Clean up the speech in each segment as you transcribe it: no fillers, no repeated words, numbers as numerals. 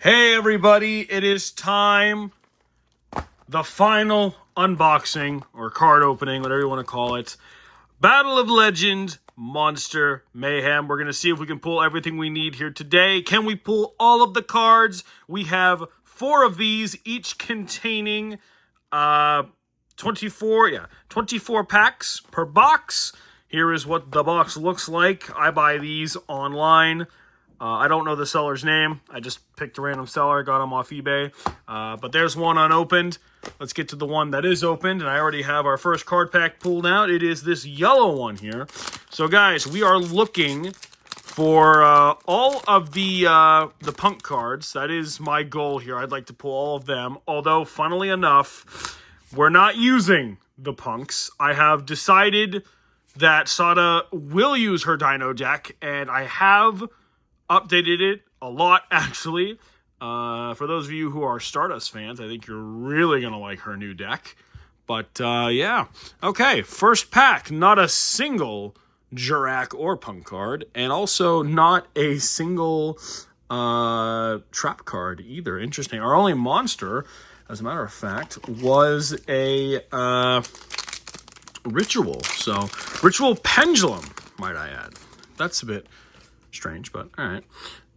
Hey everybody, it is time. The final unboxing, or card opening, whatever you want to call it. Battle of Legend, Monster Mayhem. We're going to see if we can pull everything we need here today. Can we pull all of the cards? We have 4 of these, each containing 24 packs per box. Here is what the box looks like. I buy these online. I don't know the seller's name. I just picked a random seller, got them off eBay. But there's one unopened. Let's get to the one that is opened. And I already have our first card pack pulled out. It is this yellow one here. So guys, we are looking for all of the punk cards. That is my goal here. I'd like to pull all of them. Although, funnily enough, we're not using the punks. I have decided that Sada will use her Dino deck. And I have updated it a lot, actually. For those of you who are Stardust fans, I think you're really going to like her new deck. But, yeah. Okay, first pack. Not a single Jurak or Punk card. And also not a single Trap card either. Interesting. Our only monster, as a matter of fact, was a Ritual. So, Ritual Pendulum, might I add. That's a bit strange, but all right.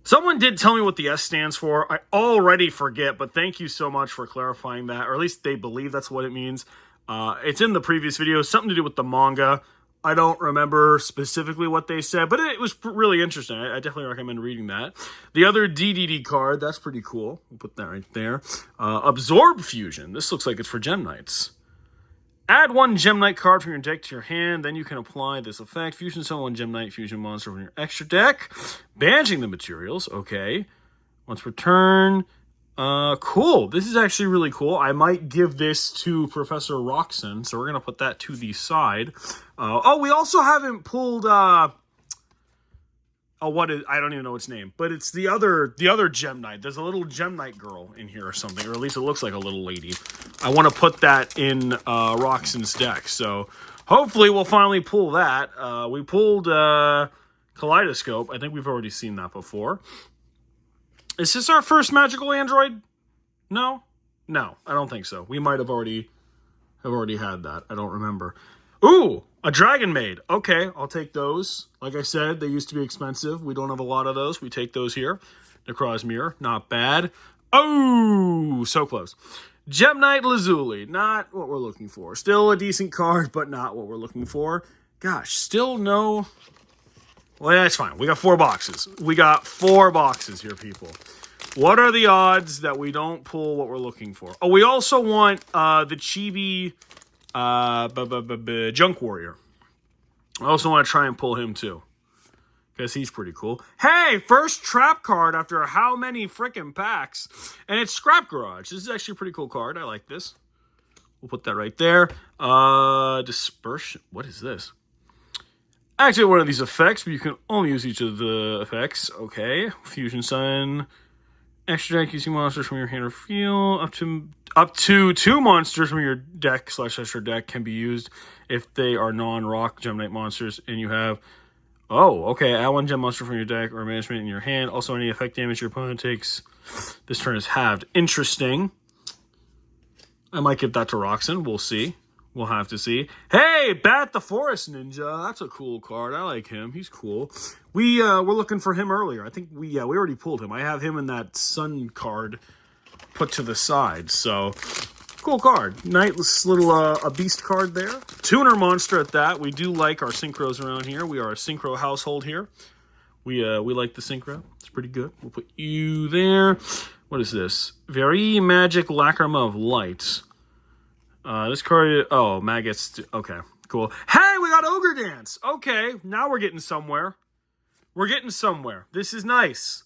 Someone did tell me what the S stands for. I already forget, but thank you so much for clarifying that, or at least they believe that's what it means. It's in the previous video, something to do with the manga. I don't remember specifically what they said, but it was really interesting. I definitely recommend reading that. The other DDD card, that's pretty cool. We'll put that right there. Absorb Fusion. This looks like it's for Gem Knights. Add 1 Gem Knight card from your deck to your hand, then you can apply this effect. Fusion summon 1 Gem Knight Fusion monster from your extra deck. Banishing the materials, okay. Once per turn. Cool. This is actually really cool. I might give this to Professor Roxanne, so we're going to put that to the side. We also haven't pulled, I don't even know its name, but it's the other Gem Knight. There's a little Gem Knight girl in here or something, or at least it looks like a little lady. I want to put that in Roxanne's deck, so hopefully we'll finally pull that. We pulled Kaleidoscope. I think we've already seen that before. Is this our first magical android? No, I don't think so. We might have already had that. I don't remember. Ooh, a Dragon Maid. Okay, I'll take those. Like I said, they used to be expensive. We don't have a lot of those. We take those here. Necroz Mirror, not bad. Oh, so close. Gem Knight Lazuli, not what we're looking for. Still a decent card, but not what we're looking for. Gosh, still no. Well, that's fine. We got 4 boxes. We got 4 boxes here, people. What are the odds that we don't pull what we're looking for? Oh, we also want the Chibi Junk Warrior. I also want to try and pull him too, because he's pretty cool. Hey, first trap card after how many freaking packs? And it's Scrap Garage. This is actually a pretty cool card. I like this. We'll put that right there. Dispersion. What is this? Activate one of these effects, but you can only use each of the effects. Okay. Fusion Sun. Extra deck using monsters from your hand or field. Up to 2 monsters from your deck / extra deck can be used if they are non-rock Gem Knight monsters. And you have... Oh, okay. Add 1 gem monster from your deck or management in your hand. Also, any effect damage your opponent takes this turn is halved. Interesting. I might give that to Roxanne. We'll see. We'll have to see. Hey, Bat the Forest Ninja. That's a cool card. I like him. He's cool. We were looking for him earlier. I think we already pulled him. I have him in that Sun card put to the side. So, cool card. Nice little a beast card there. Tuner monster at that. We do like our synchros around here. We are a synchro household here. We like the synchro. It's pretty good. We'll put you there. What is this? Very Magic Lacrima of Light. This card, maggots. Okay, cool. Hey, we got Ogre Dance. Okay, now we're getting somewhere. We're getting somewhere. This is nice.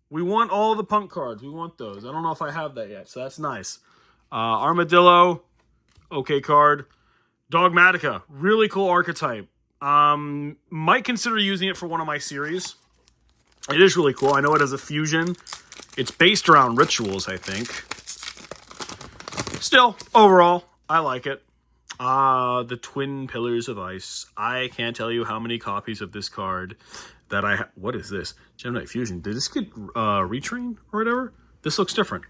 We want all the punk cards. We want those. I don't know if I have that yet, so that's nice. Armadillo. Okay card. Dogmatica. Really cool archetype. Might consider using it for one of my series. It is really cool. I know it has a fusion. It's based around rituals, I think. Still, overall, I like it. The Twin Pillars of Ice. I can't tell you how many copies of this card that I have. What is this? Gem Knight Fusion. Did this get retrained or whatever? This looks different.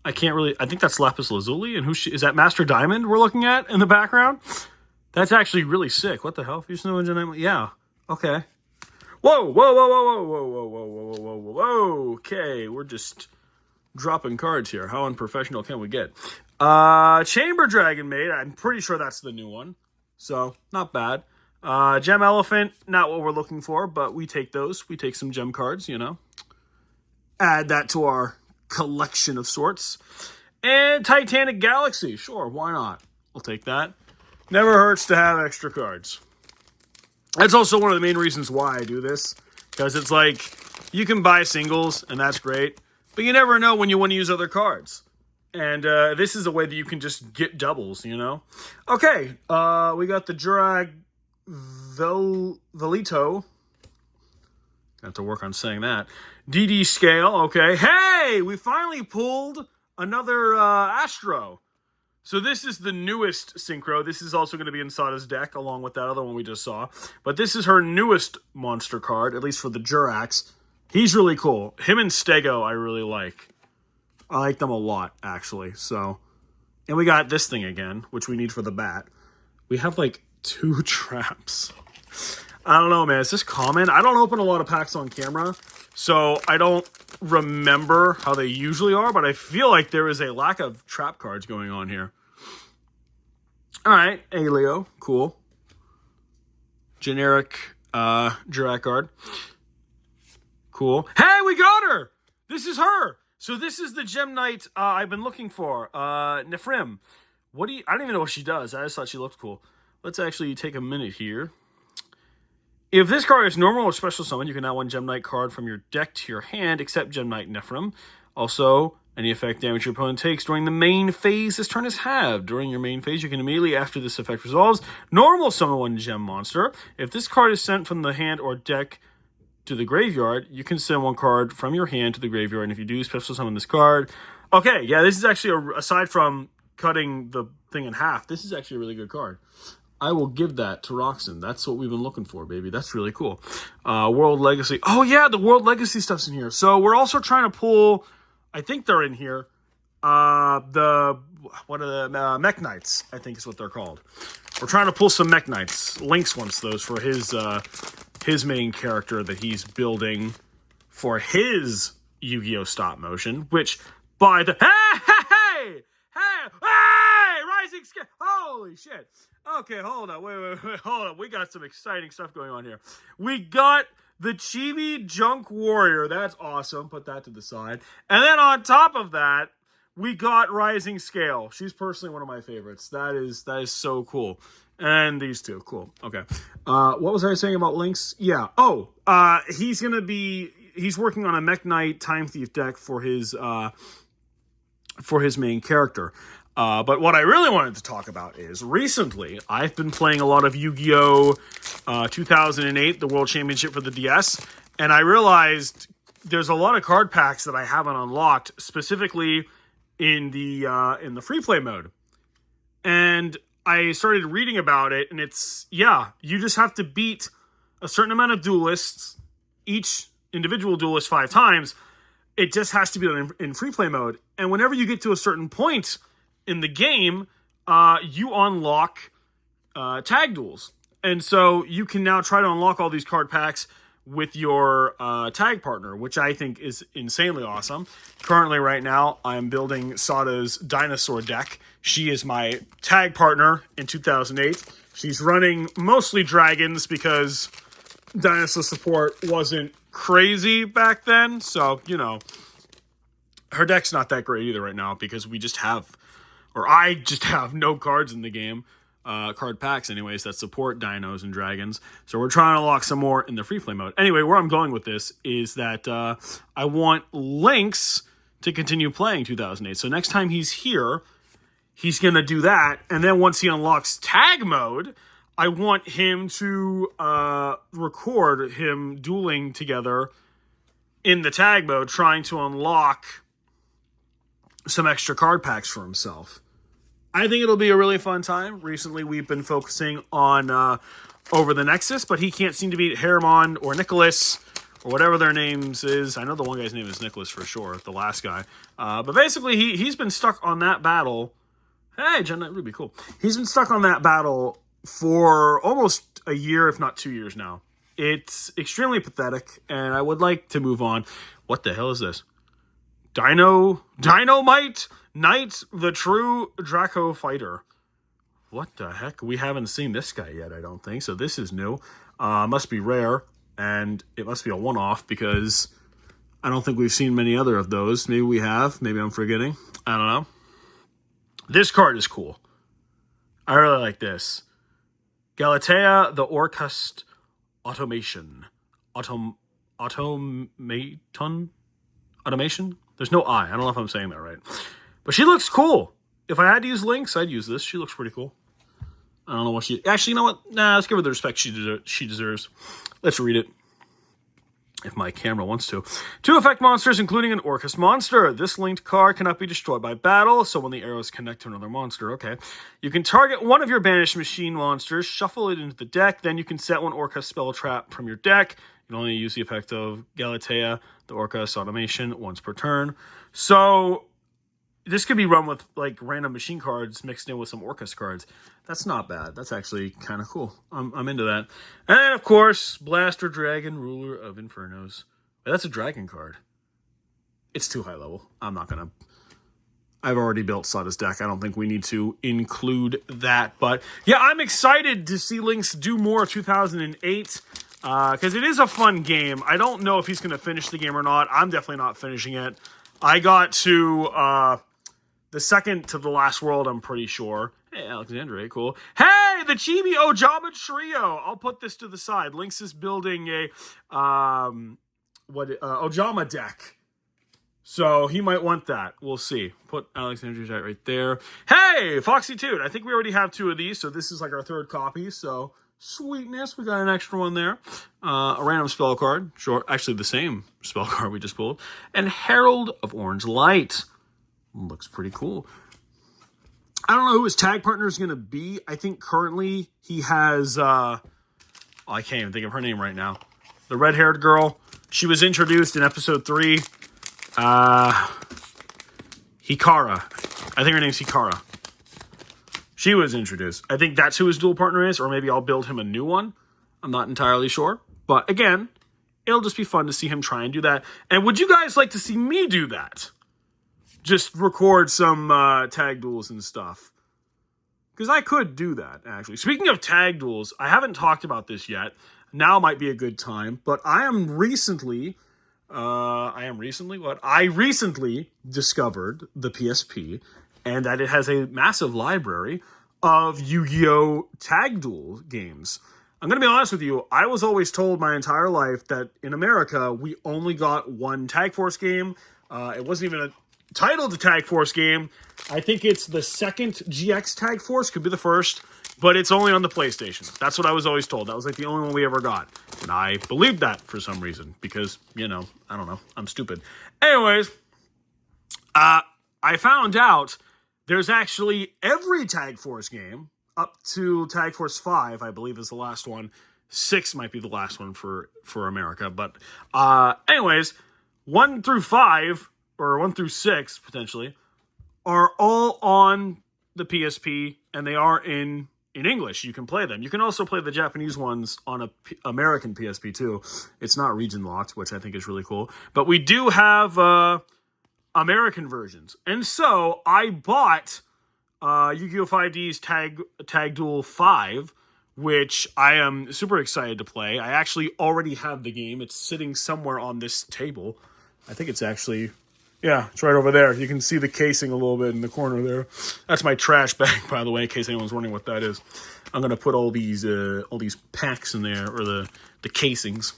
I can't really... I think that's Lapis Lazuli. And is that Master Diamond we're looking at in the background? That's actually really sick. What the hell? Yeah. Okay. Whoa, whoa, whoa, whoa, whoa, whoa, whoa, whoa, whoa, whoa, whoa, whoa. Okay, we're just dropping cards here. How unprofessional can we get? Chamber Dragon Maid. I'm pretty sure that's the new one. So, not bad. Gem Elephant, not what we're looking for, but we take those. We take some gem cards, you know. Add that to our collection of sorts. And Titanic Galaxy. Sure, why not? We'll take that. Never hurts to have extra cards. That's also one of the main reasons why I do this. Because it's like, you can buy singles, and that's great. But you never know when you want to use other cards. And this is a way that you can just get doubles, you know? Okay, we got the Jurag Velito. Have to work on saying that. DD Scale, okay. Hey, we finally pulled another Astro. So this is the newest Synchro. This is also going to be in Sada's deck, along with that other one we just saw. But this is her newest monster card, at least for the Jurax. He's really cool. Him and Stego I really like. I like them a lot, actually. So, and we got this thing again, which we need for the bat. We have, like, 2 traps. I don't know, man. Is this common? I don't open a lot of packs on camera, so I don't remember how they usually are, but I feel like there is a lack of trap cards going on here. All right, Aleo, cool. Generic Jurac card. Cool. Hey, we got her! This is her! So this is the Gem Knight I've been looking for. Nefrim. I don't even know what she does. I just thought she looked cool. Let's actually take a minute here. If this card is normal or special summon, you can add 1 Gem Knight card from your deck to your hand, except Gem Knight Nefrim. Also, any effect damage your opponent takes during the main phase this turn is halved. During your main phase, you can immediately, after this effect resolves, normal summon 1 Gem monster. If this card is sent from the hand or deck to the graveyard, you can send 1 card from your hand to the graveyard, and if you do, special summon this card. Okay, yeah, this is actually, aside from cutting the thing in half, this is actually a really good card. I will give that to Roxanne. That's what we've been looking for, baby. That's really cool. World Legacy. Oh, yeah, the World Legacy stuff's in here. So we're also trying to pull, I think they're in here, Mech Knights, I think is what they're called. We're trying to pull some Mech Knights. Lynx wants those for his main character that he's building for his Yu-Gi-Oh! Stop motion, which by the... Hey! Rising Scale! Holy shit! Okay, hold on. Wait, hold on. We got some exciting stuff going on here. We got the Chibi Junk Warrior. That's awesome. Put that to the side. And then on top of that, we got Rising Scale. She's personally one of my favorites. That is so cool. And these two. Cool. Okay. What was I saying about Lynx? Yeah. Oh, he's working on a Mech Knight Time Thief deck for his main character. But what I really wanted to talk about is, recently, I've been playing a lot of Yu-Gi-Oh! 2008, the World Championship for the DS, and I realized there's a lot of card packs that I haven't unlocked, specifically in the free play mode. And I started reading about it, and it's, yeah, you just have to beat a certain amount of duelists, each individual duelist 5 times. It just has to be in free play mode. And whenever you get to a certain point in the game, you unlock tag duels. And so you can now try to unlock all these card packs with your tag partner, which I think is insanely awesome. Currently, right now, I'm building Sada's dinosaur deck. She is my tag partner in 2008. She's running mostly dragons because dinosaur support wasn't crazy back then. So, you know, her deck's not that great either right now because I just have no cards in the game. Card packs anyways that support dinos and dragons. So we're trying to unlock some more in the free play mode. Anyway, where I'm going with this is that I want Lynx to continue playing 2008. So next time he's here, he's going to do that. And then once he unlocks tag mode, I want him to record him dueling together in the tag mode, trying to unlock some extra card packs for himself. I think it'll be a really fun time. Recently, we've been focusing on Over the Nexus, but he can't seem to beat Hermon or Nicholas or whatever their names is. I know the one guy's name is Nicholas for sure, the last guy. But basically, he's been stuck on that battle. Hey, Jen Knight Ruby, cool. He's been stuck on that battle for almost a year, if not 2 years now. It's extremely pathetic, and I would like to move on. What the hell is this? Dynamite Knight, the true Draco fighter. What the heck? We haven't seen this guy yet, I don't think. So this is new. Must be rare, and it must be a one-off because I don't think we've seen many other of those. Maybe we have. Maybe I'm forgetting. I don't know. This card is cool. I really like this. Galatea, the Orcust Automation. Automation? There's no I. I don't know if I'm saying that right. But she looks cool. If I had to use links, I'd use this. She looks pretty cool. I don't know what she... Actually, you know what? Nah, let's give her the respect she deserves. Let's read it. If my camera wants to. 2 effect monsters, including an Orcus monster. This linked card cannot be destroyed by battle, so when the arrows connect to another monster, okay. You can target one of your banished machine monsters, shuffle it into the deck, then you can set one Orcus spell trap from your deck. You can only use the effect of Galatea, the Orcus automation, once per turn. So, this could be run with, like, random machine cards mixed in with some Orcus cards. That's not bad. That's actually kind of cool. I'm into that. And then, of course, Blaster Dragon, Ruler of Infernos. That's a dragon card. It's too high level. I'm not going to... I've already built Sada's deck. I don't think we need to include that. But, yeah, I'm excited to see Lynx do more 2008. Because it is a fun game. I don't know if he's going to finish the game or not. I'm definitely not finishing it. I got to... the second to the last world, I'm pretty sure. Hey, Alexandria, cool. Hey, the Chibi Ojama Trio. I'll put this to the side. Lynx is building a Ojama deck. So he might want that. We'll see. Put Alexandria's right there. Hey, Foxy Toot. I think we already have 2 of these, so this is like our 3rd copy. So sweetness, we got an extra one there. A random spell card. Sure, actually the same spell card we just pulled. And Herald of Orange Light. Looks pretty cool. I don't know who his tag partner is going to be. I think currently he has... I can't even think of her name right now. The red-haired girl. She was introduced in episode 3. Hikara. I think her name's Hikara. She was introduced. I think that's who his dual partner is, or maybe I'll build him a new one. I'm not entirely sure. But again, it'll just be fun to see him try and do that. And would you guys like to see me do that? Just record some tag duels and stuff. Because I could do that, actually. Speaking of tag duels, I haven't talked about this yet. Now might be a good time. But I recently discovered the PSP. And that it has a massive library of Yu-Gi-Oh! Tag duel games. I'm going to be honest with you. I was always told my entire life that in America, we only got one Tag Force game. It wasn't even a titled the Tag Force game. I think it's the second GX Tag Force, could be the first, but it's only on the PlayStation. That's what I was always told. That was like the only one we ever got. And I believed that for some reason, because, you know, I don't know, I'm stupid. Anyways, I found out there's actually every Tag Force game, up to Tag Force 5, I believe is the last one. 6 might be the last one for America. But anyways, 1 through 5... or 1 through 6, potentially, are all on the PSP, and they are in English. You can play them. You can also play the Japanese ones on a American PSP, too. It's not region-locked, which I think is really cool. But we do have American versions. And so, I bought Yu-Gi-Oh! 5D's Tag Duel 5, which I am super excited to play. I actually already have the game. It's sitting somewhere on this table. I think it's actually... yeah, it's right over there. You can see the casing a little bit in the corner there. That's my trash bag, by the way, in case anyone's wondering what that is. I'm going to put all these packs in there, or the casings.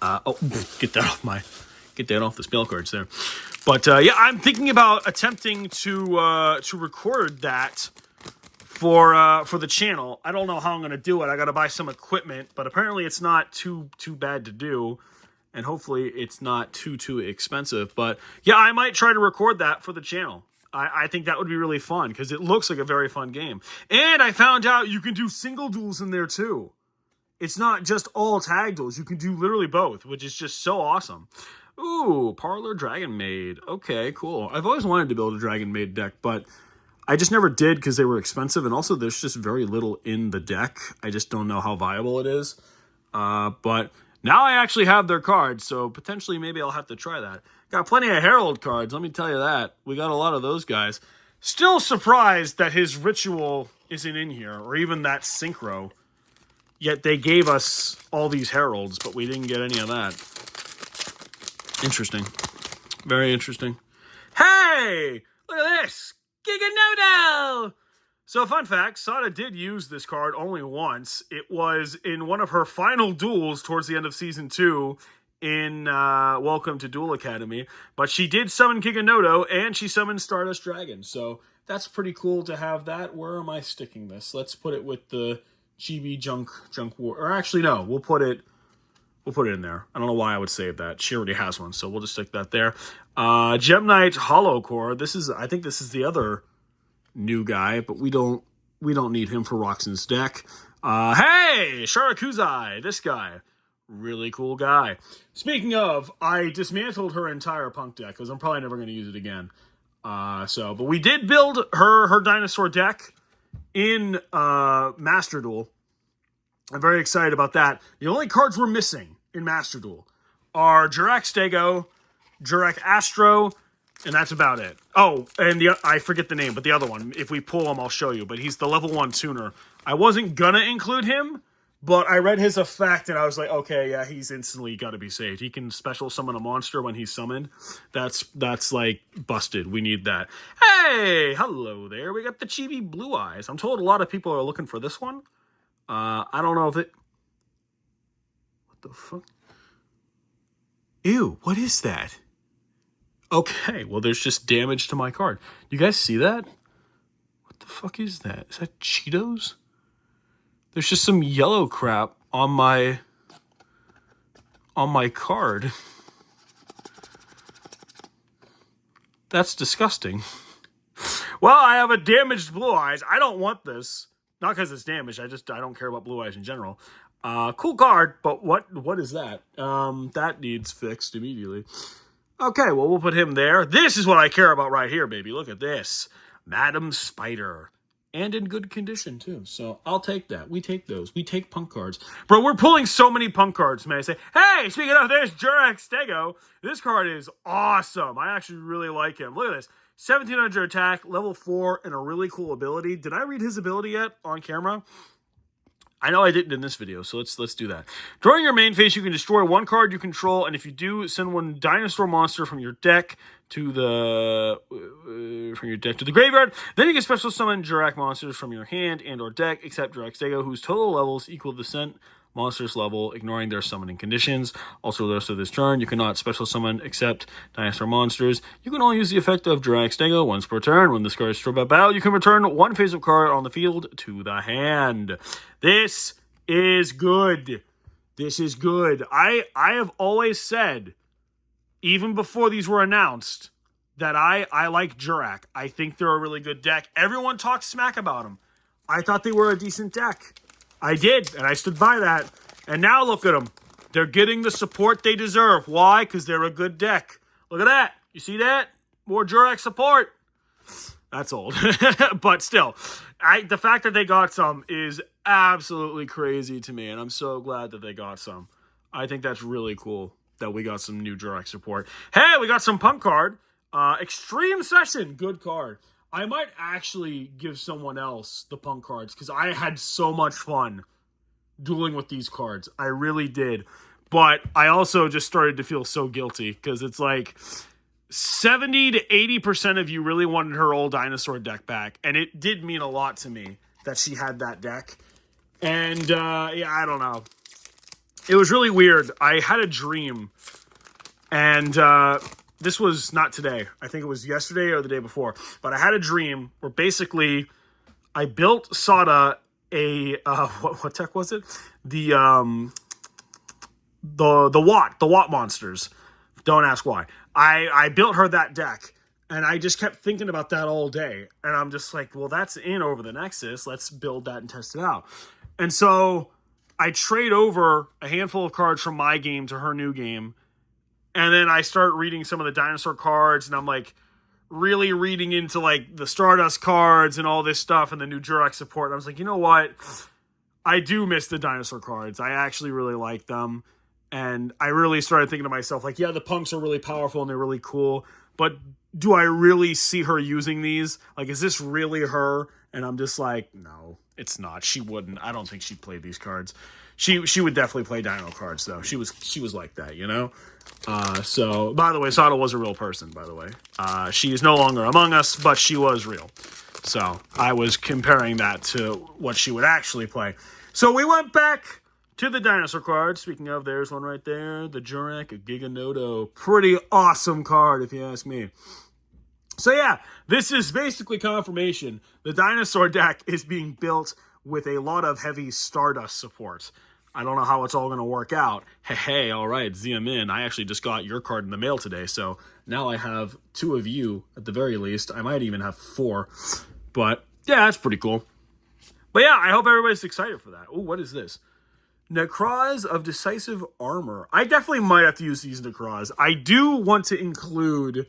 Get that off the spell cards there. But, yeah, I'm thinking about attempting to record that for the channel. I don't know how I'm going to do it. I got to buy some equipment, but apparently it's not too bad to do. And hopefully it's not too expensive. But yeah, I might try to record that for the channel. I think that would be really fun because it looks like a very fun game. And I found out you can do single duels in there too. It's not just all tag duels. You can do literally both, which is just so awesome. Ooh, Parlor Dragon Maid. Okay, cool. I've always wanted to build a Dragon Maid deck, but I just never did because they were expensive, and also there's just very little in the deck. I just don't know how viable it is. But now I actually have their cards, so potentially maybe I'll have to try that. Got plenty of Herald cards, let me tell you that. We got a lot of those guys. Still surprised that his Ritual isn't in here, or even that Synchro. Yet they gave us all these Heralds, but we didn't get any of that. Interesting. Very interesting. Hey! Look at this! Giganodo! So, fun fact, Sada did use this card only once. It was in one of her final duels towards the end of Season 2 in Welcome to Duel Academy. But she did summon Giganodo, and she summoned Stardust Dragon. So, that's pretty cool to have that. Where am I sticking this? Let's put it with the Chibi Junk War. Or actually, no, we'll put it in there. I don't know why I would save that. She already has one, so we'll just stick that there. Gem Knight Hollow Core. I think this is the other new guy, but we don't need him for Roxanne's deck. Hey, Sharakuzai, this guy. Really cool guy. Speaking of, I dismantled her entire punk deck because I'm probably never going to use it again. But we did build her dinosaur deck in Master Duel. I'm very excited about that. The only cards we're missing in Master Duel are Jurek Stego, Jurek Astro, and that's about it. Oh, and I forget the name, but the other one, if we pull him, I'll show you. But he's the level 1 tuner. I wasn't gonna include him, but I read his effect, and I was like, okay, yeah, he's instantly got to be saved. He can special summon a monster when he's summoned. That's like busted. We need that. Hey, hello there. We got the Chibi Blue Eyes. I'm told a lot of people are looking for this one. I don't know if it... What the fuck? Ew, what is that? Okay, well, there's just damage to my card. You guys see that? What the fuck is that? Is that Cheetos? There's just some yellow crap on my card. That's disgusting. Well, I have a damaged Blue Eyes. I don't want this. Not because it's damaged. I don't care about Blue Eyes in general. Cool card, but what is that? That needs fixed immediately. Okay, well, we'll put him there. This is what I care about right here, baby. Look at this. Madam Spider. And in good condition, too. So I'll take that. We take those. We take punk cards. Bro, we're pulling so many punk cards, man. I say, hey, speaking of this, Jurek Stego. This card is awesome. I actually really like him. Look at this. 1700 attack, level 4, and a really cool ability. Did I read his ability yet on camera? I know I didn't in this video, so let's do that. During your main phase, you can destroy one card you control, and if you do, send one dinosaur monster from your deck to the graveyard. Then you can special summon Jurek monsters from your hand and or deck, except Jurek Stego, whose total levels equal the sent monster's level, ignoring their summoning conditions. Also, the rest of this turn, you cannot special summon except dinosaur monsters. You can only use the effect of Jurek Stego once per turn. When this card is destroyed by battle, you can return one face-up card on the field to the hand. This is good. This is good. I have always said, even before these were announced, that I like Jurek. I think they're a really good deck. Everyone talks smack about them. I thought they were a decent deck. I did, and I stood by that. And now look at them. They're getting the support they deserve. Why? Because they're a good deck. Look at that. You see that? More Jurek support. That's old. But still, the fact that they got some is absolutely crazy to me, and I'm so glad that they got some. I think that's really cool that we got some new Jurek support. Hey, we got some punk card. Extreme Session. Good card. I might actually give someone else the punk cards because I had so much fun dueling with these cards. I really did. But I also just started to feel so guilty because it's like 70 to 80% of you really wanted her old dinosaur deck back. And it did mean a lot to me that she had that deck. And yeah, I don't know. It was really weird. I had a dream. And this was not today. I think it was yesterday or the day before. But I had a dream where basically I built Sada a what tech was it? The Watt monsters. Don't ask why. I built her that deck, and I just kept thinking about that all day. And I'm just like, well, that's in over the Nexus. Let's build that and test it out. And so I trade over a handful of cards from my game to her new game. And then I start reading some of the dinosaur cards, and I'm like really reading into like the Stardust cards and all this stuff and the new Jurek support. And I was like, you know what? I do miss the dinosaur cards. I actually really like them. And I really started thinking to myself, like, yeah, the punks are really powerful and they're really cool, but do I really see her using these? Like, is this really her? And I'm just like, no, it's not. She wouldn't. I don't think she'd play these cards. She would definitely play dino cards, though. She was like that, you know? So, by the way, Sada was a real person, by the way. She is no longer among us, but she was real. So, I was comparing that to what she would actually play. So, we went back to the dinosaur cards. Speaking of, there's one right there. The Jurek, a Giganoto. Pretty awesome card, if you ask me. So yeah, this is basically confirmation. The dinosaur deck is being built with a lot of heavy Stardust support. I don't know how it's all going to work out. Hey, all right, Ziamin, I actually just got your card in the mail today, so now I have 2 of you at the very least. I might even have 4. But yeah, that's pretty cool. But yeah, I hope everybody's excited for that. Oh, what is this? Necroz of Decisive Armor. I definitely might have to use these Necroz. I do want to include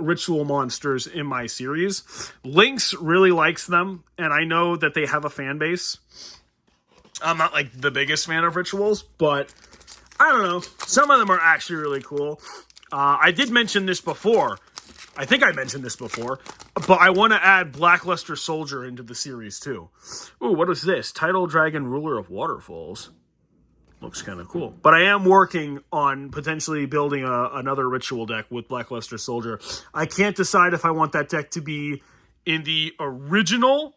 ritual monsters in my series. Lynx really likes them, and I know that they have a fan base. I'm not like the biggest fan of rituals, but I don't know. Some of them are actually really cool. I did mention this before. I think I mentioned this before, but I want to add Blackluster Soldier into the series too. Ooh, what is this? Tidal Dragon, Ruler of Waterfalls. Looks kind of cool. But I am working on potentially building another ritual deck with Blackluster Soldier. I can't decide if I want that deck to be in the original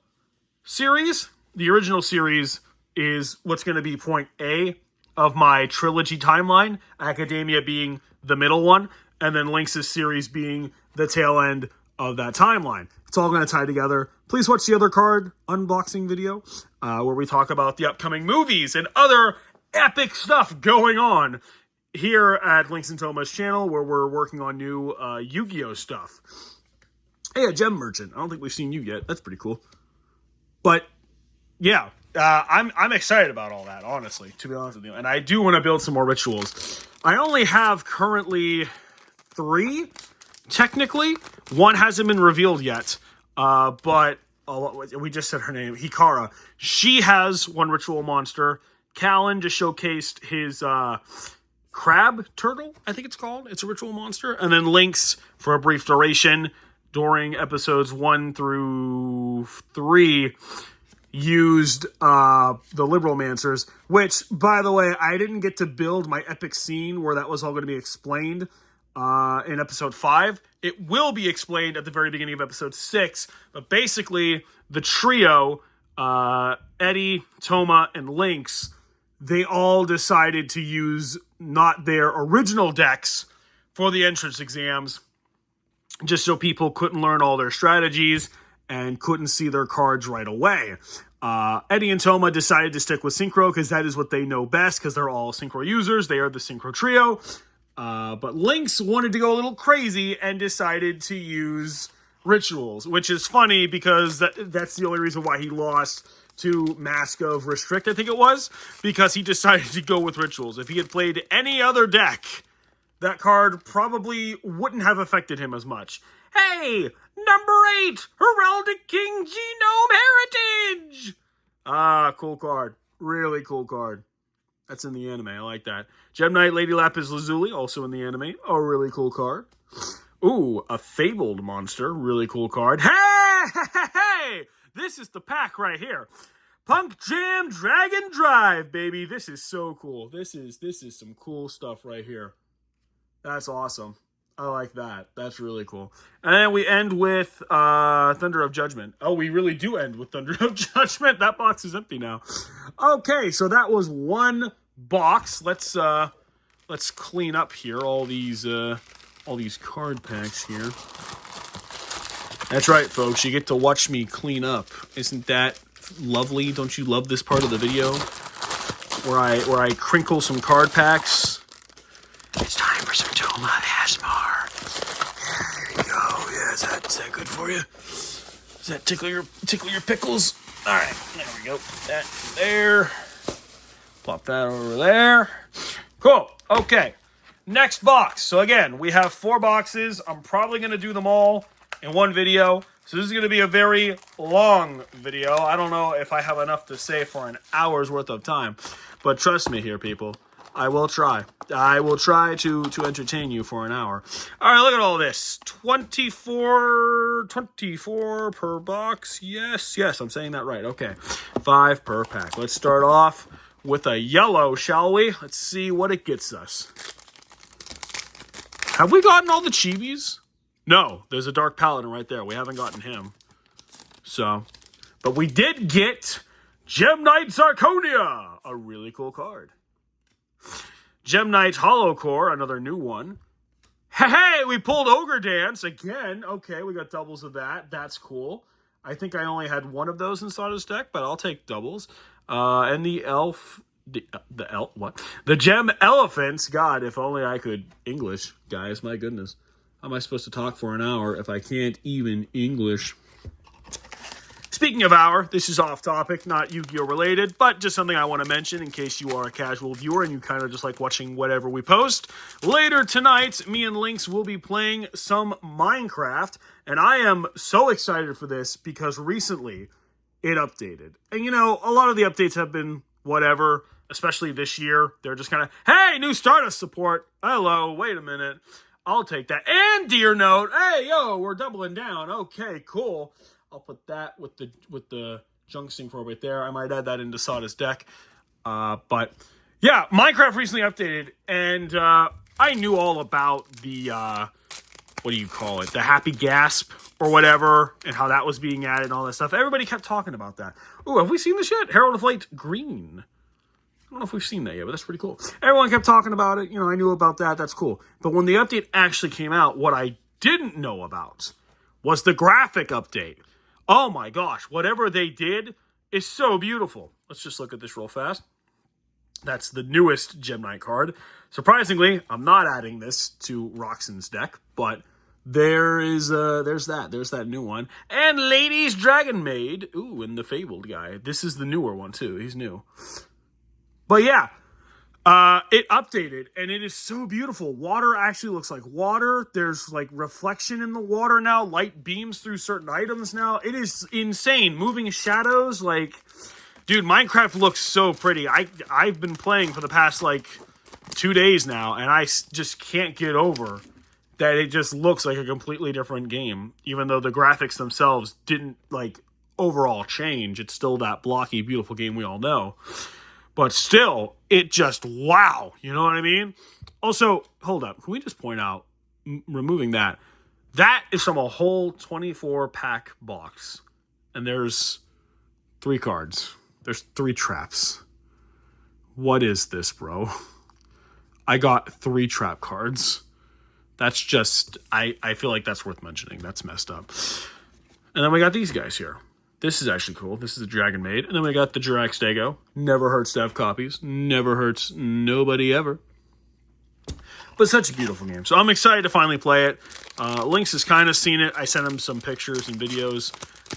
series. The original series is what's going to be point A of my trilogy timeline, Academia being the middle one, and then Lynx's series being the tail end of that timeline. It's all going to tie together. Please watch the other card unboxing video where we talk about the upcoming movies and other epic stuff going on here at Lynx and Toma's channel, where we're working on new Yu-Gi-Oh stuff. Hey, a gem merchant. I don't think we've seen you yet. That's pretty cool. But yeah, I'm excited about all that, honestly, to be honest with you. And I do want to build some more rituals. I only have currently 3, technically. 1 hasn't been revealed yet, but we just said her name, Hikara. She has 1 ritual monster. Callan just showcased his crab turtle, I think it's called. It's a ritual monster. And then Lynx, for a brief duration, during episodes 1 through 3, used the Liberal Mancers, which, by the way, I didn't get to build my epic scene where that was all going to be explained in episode 5. It will be explained at the very beginning of episode 6, but basically, the trio, Eddie, Toma, and Lynx, they all decided to use not their original decks for the entrance exams, just so people couldn't learn all their strategies and couldn't see their cards right away. Eddie and Toma decided to stick with Synchro because that is what they know best, because they're all Synchro users. They are the Synchro trio. But Lynx wanted to go a little crazy and decided to use rituals, which is funny because that's the only reason why he lost to Mask of Restrict, I think it was, because he decided to go with rituals. If he had played any other deck, that card probably wouldn't have affected him as much. Hey, number 8, Heraldic King Genome Heritage! Cool card. Really cool card. That's in the anime. I like that. Gem Knight Lady Lapis Lazuli, also in the anime. A really cool card. Ooh, a Fabled Monster. Really cool card. Hey! This is the pack right here. Punk Jam Dragon Drive, baby. This is so cool. This is some cool stuff right here. That's awesome. I like that. That's really cool. And then we end with Thunder of Judgment. Oh, we really do end with Thunder of Judgment. That box is empty now. Okay, so that was 1 box. Let's clean up here all these card packs here. That's right, folks. You get to watch me clean up. Isn't that lovely? Don't you love this part of the video where I crinkle some card packs? It's time for some Toma ASMR. There you go. Yeah, is that good for you? Does that tickle your pickles? All right, there we go. That there. Pop that over there. Cool. Okay. Next box. So again, we have 4 boxes. I'm probably going to do them all in one video. So this is going to be a very long video. I don't know if I have enough to say for an hour's worth of time. But trust me here, people. I will try. I will try to entertain you for an hour. All right, look at all this. 24 per box. Yes, I'm saying that right. Okay, 5 per pack. Let's start off with a yellow, shall we? Let's see what it gets us. Have we gotten all the chibis? No, there's a Dark Paladin right there. We haven't gotten him. So, but we did get Gem Knight Zarconia, a really cool card. Gem Knight Hollow Core, another new one. Hey, we pulled Ogre Dance again. Okay, we got doubles of that. That's cool. I think I only had one of those inside of this deck, but I'll take doubles. And the elf, the Gem Elephants. God, if only I could English, guys. My goodness, how am I supposed to talk for an hour if I can't even English? Speaking of hour, this is off topic, not Yu-Gi-Oh related, but just something I want to mention in case you are a casual viewer and you kind of just like watching whatever we post. Later tonight, me and Lynx will be playing some Minecraft, and I am so excited for this because recently it updated. And you know, a lot of the updates have been whatever, especially this year. They're just kind of, hey, new Stardust support. Hello, wait a minute. I'll take that. And Deer Note, hey, yo, we're doubling down. Okay, cool. I'll put that with the Junk Synchro right there. I might add that into Sada's deck. But yeah, Minecraft recently updated, and I knew all about the what do you call it? The Happy Gasp or whatever, and how that was being added and all that stuff. Everybody kept talking about that. Ooh, have we seen this yet? Herald of Light Green. I don't know if we've seen that yet, but that's pretty cool. Everyone kept talking about it. You know, I knew about that. That's cool. But when the update actually came out, what I didn't know about was the graphic update. Oh my gosh, whatever they did is so beautiful. Let's just look at this real fast. That's the newest Gem Knight card. Surprisingly, I'm not adding this to Roxanne's deck, but there's that new one. And Ladies Dragon Maid. Ooh, and the Fabled guy. This is the newer one too. He's new. But yeah, it updated, and it is so beautiful. Water actually looks like water. There's like reflection in the water now. Light beams through certain items now. It is insane. Moving shadows, like, dude, Minecraft looks so pretty. I've been playing for the past like 2 days now, and I just can't get over that it just looks like a completely different game. Even though the graphics themselves didn't like overall change, it's still that blocky, beautiful game we all know. But still, it just, wow. You know what I mean? Also, hold up. Can we just point out, removing that, that is from a whole 24-pack box. And there's 3 cards. There's 3 traps. What is this, bro? I got 3 trap cards. That's just, I feel like that's worth mentioning. That's messed up. And then we got these guys here. This is actually cool. This is the Dragon Maid. And then we got the Jirax Dago. Never hurts to have copies. Never hurts nobody ever. But such a beautiful game. So I'm excited to finally play it. Lynx has kind of seen it. I sent him some pictures and videos.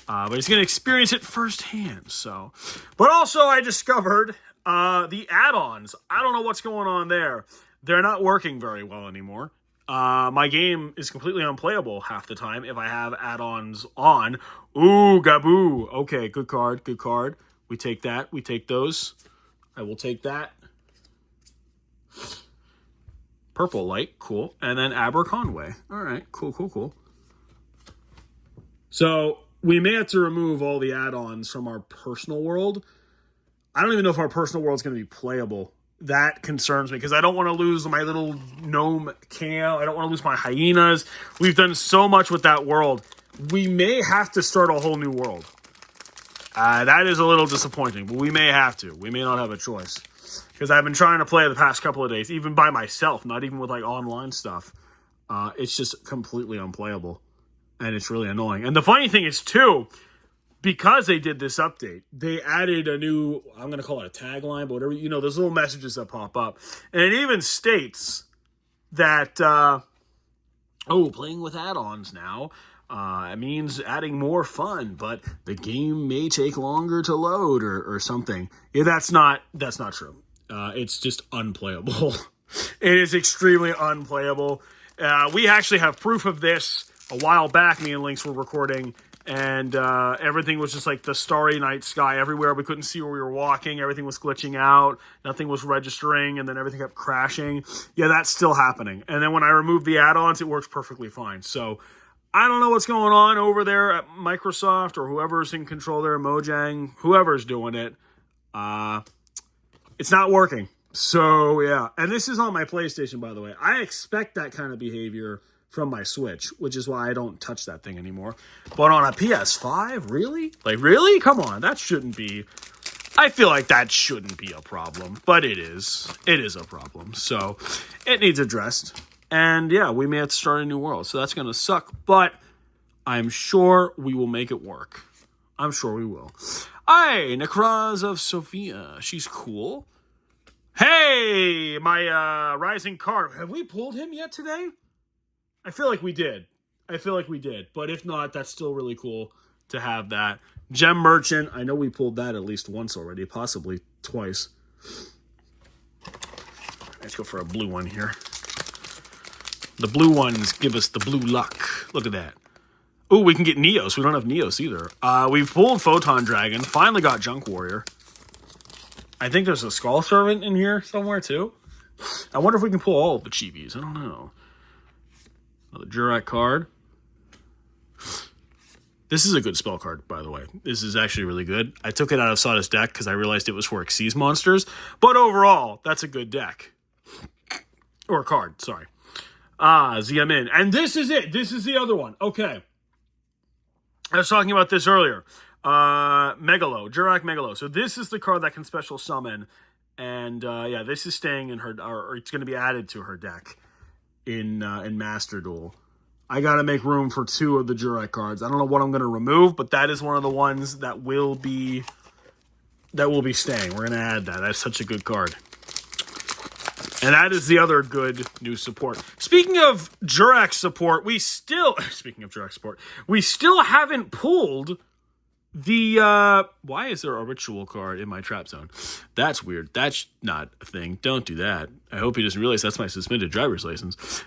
But he's going to experience it firsthand. So, but also I discovered the add-ons. I don't know what's going on there. They're not working very well anymore. My game is completely unplayable half the time if I have add-ons on. Ooh, Gaboo. Okay, good card, good card. We take that. We take those. I will take that. Purple Light, cool. And then Aberconway. All right, cool, cool, cool. So we may have to remove all the add-ons from our personal world. I don't even know if our personal world is going to be playable. That concerns me because I don't want to lose my little gnome cam. I don't want to lose my hyenas. We've done so much with that world. We may have to start a whole new world. That is a little disappointing, but we may have to. We may not have a choice. Because I've been trying to play the past couple of days, even by myself, not even with like online stuff. It's just completely unplayable. And it's really annoying. And the funny thing is, too, because they did this update, they added a new, I'm going to call it a tagline, but whatever, you know, those little messages that pop up. And it even states that, playing with add-ons now, it means adding more fun, but the game may take longer to load or something. Yeah, that's not true. It's just unplayable. It is extremely unplayable. We actually have proof of this a while back. Me and Lynx were recording, and everything was just like the starry night sky everywhere. We couldn't see where we were walking. Everything was glitching out. Nothing was registering, and then everything kept crashing. Yeah, that's still happening. And then when I removed the add-ons, it works perfectly fine. So I don't know what's going on over there at Microsoft or whoever's in control there, Mojang, whoever's doing it. It's not working. So, yeah. And this is on my PlayStation, by the way. I expect that kind of behavior from my Switch, which is why I don't touch that thing anymore. But on a PS5, really? Like, really? Come on. That shouldn't be... I feel like that shouldn't be a problem. But it is. It is a problem. So, it needs addressed. And, yeah, we may have to start a new world. So, that's going to suck. But I'm sure we will make it work. I'm sure we will. Hey, Necroz of Sophia. She's cool. Hey, my rising card. Have we pulled him yet today? I feel like we did. But if not, that's still really cool to have that. Gem Merchant. I know we pulled that at least once already, possibly twice. Let's go for a blue one here. The blue ones give us the blue luck. Look at that. Ooh, we can get Neos. We don't have Neos either. We've pulled Photon Dragon. Finally got Junk Warrior. I think there's a Skull Servant in here somewhere, too. I wonder if we can pull all of the Chibis. I don't know. Another Jurak card. This is a good spell card, by the way. This is actually really good. I took it out of Sawdust deck because I realized it was for Xyz monsters. But overall, that's a good deck. Or card, sorry. Ziamin. And this is it. This is the other one. Okay. I was talking about this earlier. Megalo, Jurak Megalo. So this is the card that can special summon, and yeah, this is staying in her, or it's going to be added to her deck in Master Duel. I got to make room for 2 of the Jurak cards. I don't know what I'm going to remove, but that is one of the ones that will be staying. We're going to add that. That's such a good card. And that is the other good new support. Speaking of Jurak support, we still haven't pulled the, why is there a ritual card in my trap zone? That's weird. That's not a thing. Don't do that. I hope he doesn't realize that's my suspended driver's license.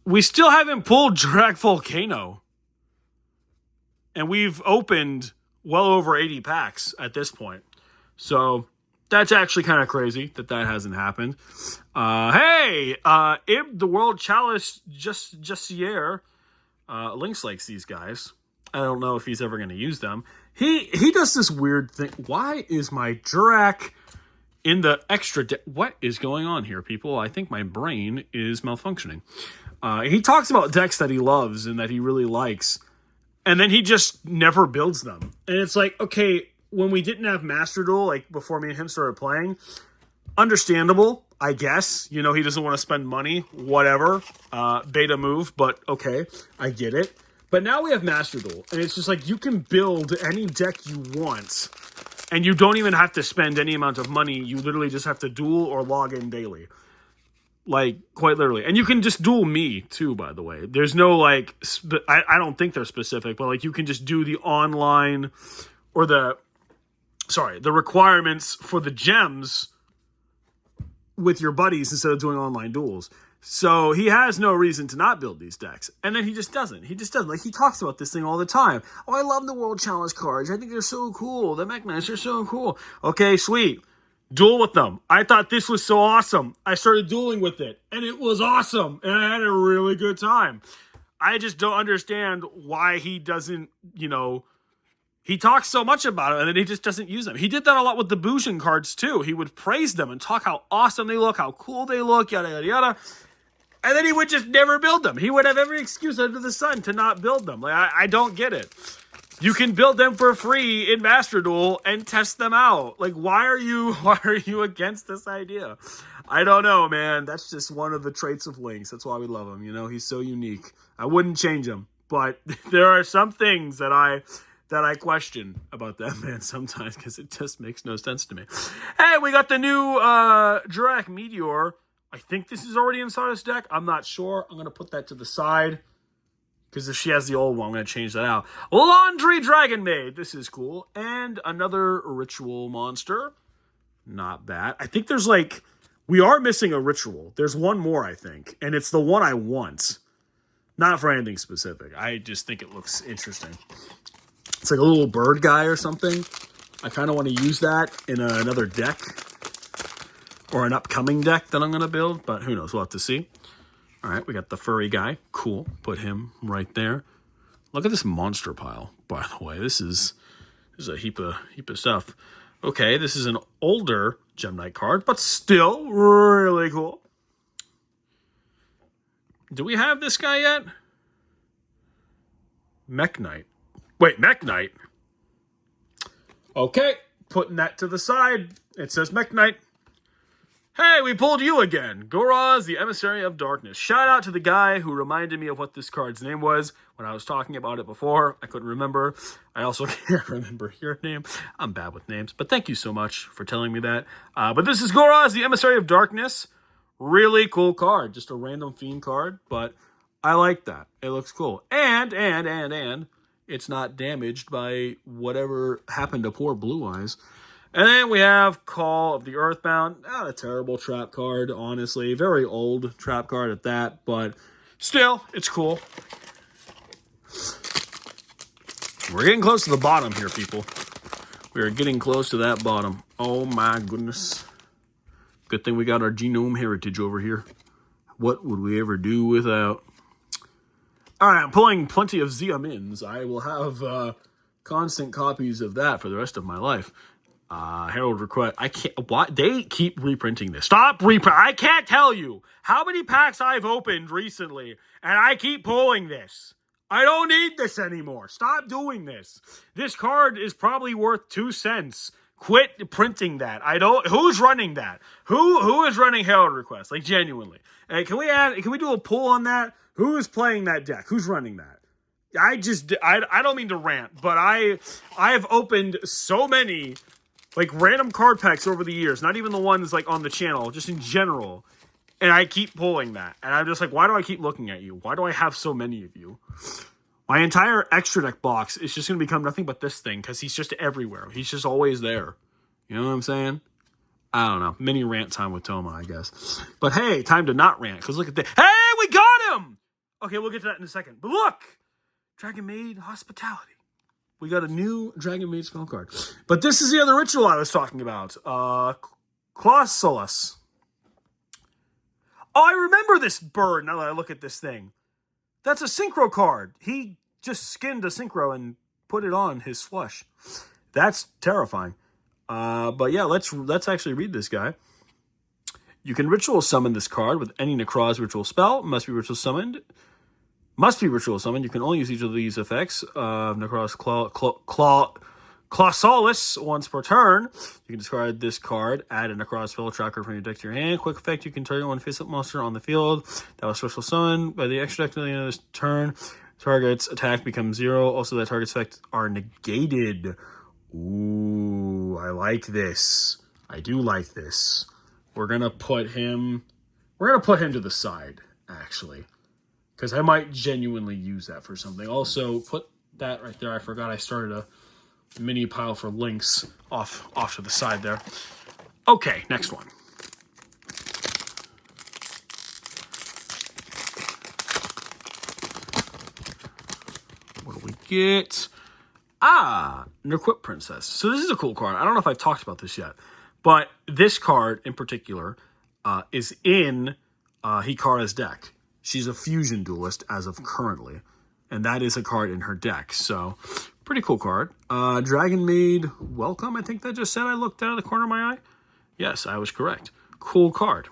We still haven't pulled Jurak Volcano. And we've opened well over 80 packs at this point. So that's actually kind of crazy that hasn't happened. Hey, Ib, the World Chalice Jussier. Lynx likes these guys. I don't know if he's ever going to use them. He does this weird thing. Why is my Jurak in the extra deck? What is going on here, people? I think my brain is malfunctioning. He talks about decks that he loves and that he really likes, and then he just never builds them. And it's like, okay, when we didn't have Master Duel, like before me and him started playing, understandable, I guess. You know, he doesn't want to spend money, whatever. Beta move, but okay, I get it. But now we have Master Duel, and it's just like you can build any deck you want, and you don't even have to spend any amount of money. You literally just have to duel or log in daily. Like, quite literally. And you can just duel me, too, by the way. There's no, like, I don't think they're specific, but, like, you can just do the online, or the requirements for the gems with your buddies instead of doing online duels. So he has no reason to not build these decks. And then he just doesn't. Like, he talks about this thing all the time. Oh, I love the World Challenge cards. I think they're so cool. The Mech Knights are so cool. Okay, sweet. Duel with them. I thought this was so awesome. I started dueling with it. And it was awesome. And I had a really good time. I just don't understand why he doesn't, he talks so much about it and then he just doesn't use them. He did that a lot with the Bujin cards, too. He would praise them and talk how awesome they look, how cool they look, yada, yada, yada. And then he would just never build them. He would have every excuse under the sun to not build them. Like, I don't get it. You can build them for free in Master Duel and test them out. Like, why are you against this idea? I don't know, man. That's just one of the traits of Lynx. That's why we love him. He's so unique. I wouldn't change him. But there are some things that I question about that man sometimes because it just makes no sense to me. Hey, we got the new Jurak Meteor. I think this is already inside his deck. I'm not sure. I'm going to put that to the side. Because if she has the old one, I'm going to change that out. Laundry Dragon Maid. This is cool. And another ritual monster. Not bad. I think there's like, we are missing a ritual. There's one more, I think. And it's the one I want. Not for anything specific. I just think it looks interesting. It's like a little bird guy or something. I kind of want to use that in another deck. Or an upcoming deck that I'm going to build. But who knows? We'll have to see. All right, we got the furry guy. Cool. Put him right there. Look at this monster pile, by the way. This is a heap of stuff. Okay, this is an older Gem Knight card, but still really cool. Do we have this guy yet? Mech Knight. Wait, Mech Knight? Okay, putting that to the side. It says Mech Knight. Hey, we pulled you again. Goraz, the Emissary of Darkness. Shout out to the guy who reminded me of what this card's name was when I was talking about it before. I couldn't remember. I also can't remember your name. I'm bad with names, but thank you so much for telling me that. But this is Goraz, the Emissary of Darkness. Really cool card. Just a random fiend card, but I like that. It looks cool. And it's not damaged by whatever happened to poor Blue Eyes. And then we have Call of the Earthbound. Not a terrible trap card, honestly. Very old trap card at that, but still, it's cool. We're getting close to the bottom here, people. We are getting close to that bottom. Oh my goodness. Good thing we got our genome heritage over here. What would we ever do without? All right, I'm pulling plenty of Zia Mins. I will have constant copies of that for the rest of my life. Herald Request. I can't. Why they keep reprinting this? Stop reprint. I can't tell you how many packs I've opened recently, and I keep pulling this. I don't need this anymore. Stop doing this. This card is probably worth 2 cents. Quit printing that. I don't. Who's running that? Who is running Herald Request? Like genuinely. Hey, can we do a pull on that? Who is playing that deck? Who's running that? I don't mean to rant, but I have opened so many like random card packs over the years, not even the ones like on the channel, just in general. And I keep pulling that. And I'm just like, why do I keep looking at you? Why do I have so many of you? My entire extra deck box is just going to become nothing but this thing because he's just everywhere. He's just always there. You know what I'm saying? I don't know. Mini rant time with Toma, I guess. But hey, time to not rant because look at this. Hey, we got him! Okay, we'll get to that in a second. But look! Dragon Maid Hospitality. We got a new Dragon Maid spell card. But this is the other ritual I was talking about. Clausolus. Oh, I remember this bird now that I look at this thing. That's a synchro card. He just skinned a synchro and put it on his flesh. That's terrifying. But yeah, let's actually read this guy. You can ritual summon this card with any Necroz ritual spell. Must be ritual summoned. You can only use each of these effects. Necroz Clausolus once per turn. You can discard this card. Add a Necroz spell tracker from your deck to your hand. Quick effect, you can target one face-up monster on the field that was special summoned by the extra deck to the end of this turn. Target's attack becomes 0. Also, that target's effects are negated. Ooh, I like this. I do like this. We're gonna put him to the side, actually. Because I might genuinely use that for something. Also, put that right there. I forgot I started a mini pile for links off to the side there. Okay, next one. What do we get? Nerquip Princess. So this is a cool card. I don't know if I've talked about this yet. But this card in particular is in Hikara's deck. She's a fusion duelist as of currently. And that is a card in her deck. So, pretty cool card. Dragon Maid Welcome, I think that just said. I looked out of the corner of my eye. Yes, I was correct. Cool card.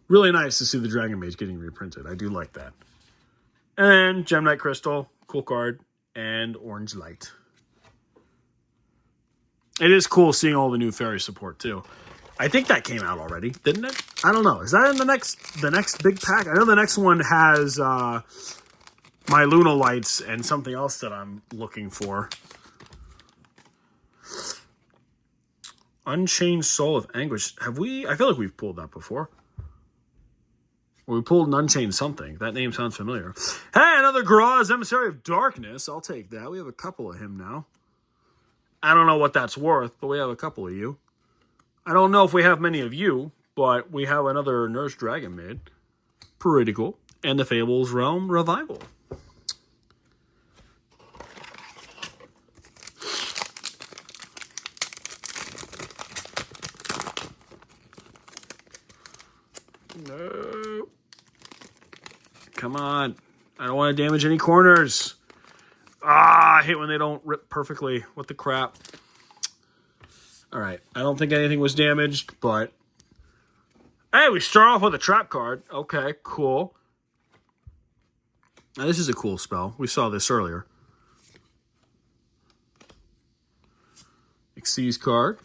Really nice to see the Dragon Maid getting reprinted. I do like that. And Gem Knight Crystal. Cool card. And Orange Light. It is cool seeing all the new fairy support, too. I think that came out already, didn't it? I don't know. Is that in the next big pack? I know the next one has my Luna Lights and something else that I'm looking for. Unchained Soul of Anguish. Have we? I feel like we've pulled that before. Or we pulled an Unchained something. That name sounds familiar. Hey, another Goraz, Emissary of Darkness. I'll take that. We have a couple of him now. I don't know what that's worth, but we have a couple of you. I don't know if we have many of you, but we have another Nurse Dragon made. Pretty cool. And the Fables Realm Revival. No. Come on. I don't want to damage any corners. Ah, I hate when they don't rip perfectly. What the crap? All right. I don't think anything was damaged, but... Hey, we start off with a trap card. Okay, cool. Now, this is a cool spell. We saw this earlier. Xyz card.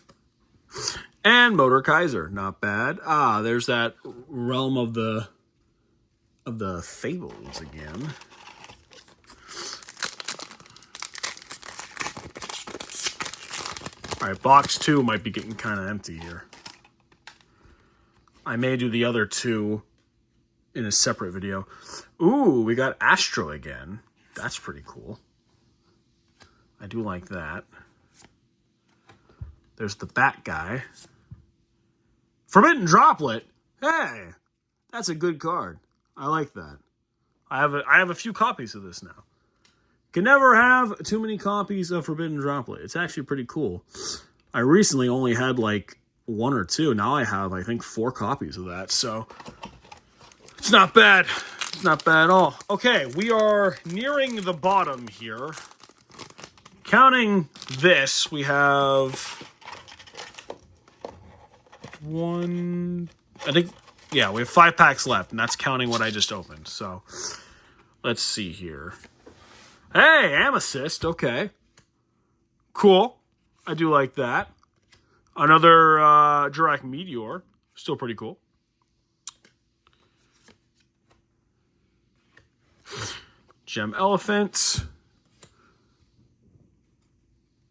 And Motor Kaiser. Not bad. Ah, there's that Realm of the Fables again. All right, box 2 might be getting kind of empty here. I may do the other 2 in a separate video. Ooh, we got Astro again. That's pretty cool. I do like that. There's the Bat guy. Forbidden Droplet. Hey, that's a good card. I like that. I have a few copies of this now. Can never have too many copies of Forbidden Droplet. It's actually pretty cool. I recently only had like 1 or 2. Now I have, I think, 4 copies of that. So it's not bad. It's not bad at all. Okay, we are nearing the bottom here. Counting this, we have 1... I think... Yeah, we have 5 packs left, and that's counting what I just opened. So let's see here. Hey, Amethyst. Okay. Cool. I do like that. Another Dirac Meteor. Still pretty cool. Gem Elephant.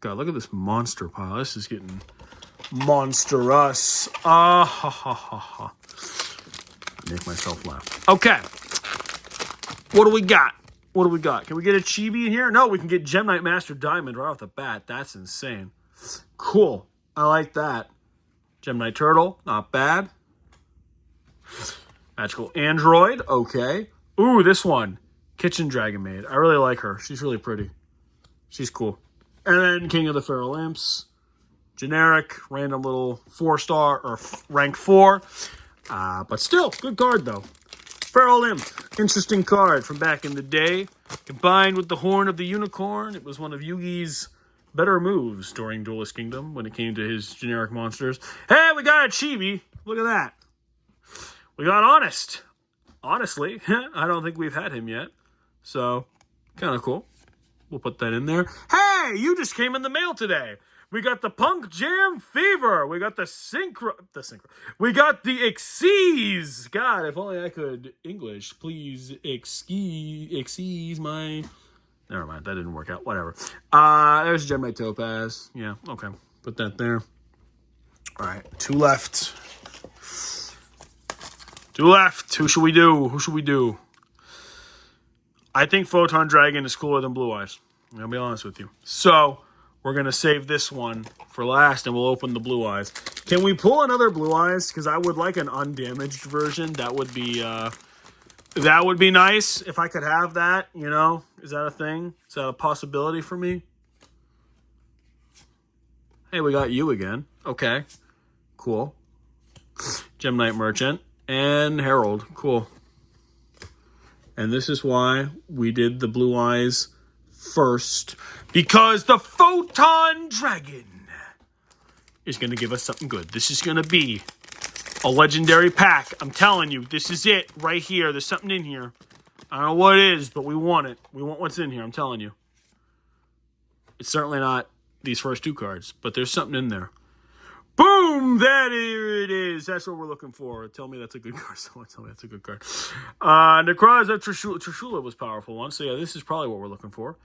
God, look at this monster pile. This is getting monstrous. Ah, ha, ha, ha, ha. Make myself laugh. Okay. What do we got? What do we got? Can we get a Chibi in here? No, we can get Gem Knight Master Diamond right off the bat. That's insane. Cool. I like that. Gem Knight Turtle. Not bad. Magical Android. Okay. Ooh, this one. Kitchen Dragon Maid. I really like her. She's really pretty. She's cool. And then King of the Feral Imps. Generic. Random little 4-star or rank 4. But still, good card though. Feral Imp. Interesting card from back in the day. Combined with the Horn of the Unicorn. It was one of Yugi's better moves during Duelist Kingdom when it came to his generic monsters. Hey, we got a Chibi. Look at that. We got Honest. Honestly, I don't think we've had him yet. So, kind of cool. We'll put that in there. Hey, you just came in the mail today. We got the Punk Jam Fever. We got the Synchro. We got the Xyz. God, if only I could English. Please excuse my... Never mind, that didn't work out. Whatever. There's Gem Knight Topaz. Yeah, okay. Put that there. All right, 2 left. 2 left. Who should we do? Who should we do? I think Photon Dragon is cooler than Blue Eyes. I'm going to be honest with you. So, we're going to save this one for last, and we'll open the Blue Eyes. Can we pull another Blue Eyes? Because I would like an undamaged version. That would be nice if I could have that, you know. Is that a thing? Is that a possibility for me? Hey, we got you again. Okay. Cool. Gem Knight Merchant. And Herald. Cool. And this is why we did the Blue Eyes first. Because the Photon Dragon is going to give us something good. This is going to be a legendary pack. I'm telling you, this is it right here. There's something in here. I don't know what it is, but we want it. We want what's in here, I'm telling you. It's certainly not these first 2 cards, but there's something in there. Boom! That it is. That's what we're looking for. Tell me that's a good card. Someone tell me that's a good card. Necroza Trishula was powerful once. So yeah, this is probably what we're looking for.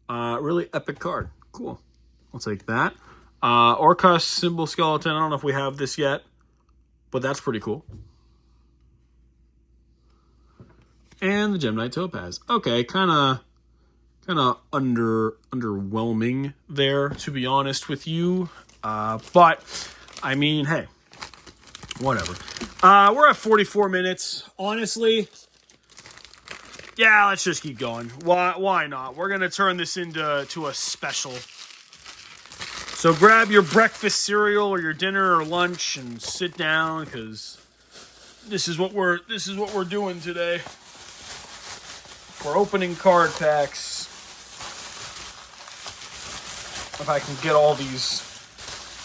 Really epic card. Cool. I'll take that. Orcus Symbol Skeleton. I don't know if we have this yet, but that's pretty cool. And the Gem Knight Topaz. Okay, kind of kind of underwhelming there, to be honest with you. But, I mean, hey, whatever. We're at 44 minutes. Honestly, yeah, let's just keep going. Why not? We're going to turn this into a special. So grab your breakfast cereal or your dinner or lunch and sit down, because this is what we're doing today. We're opening card packs. If I can get all these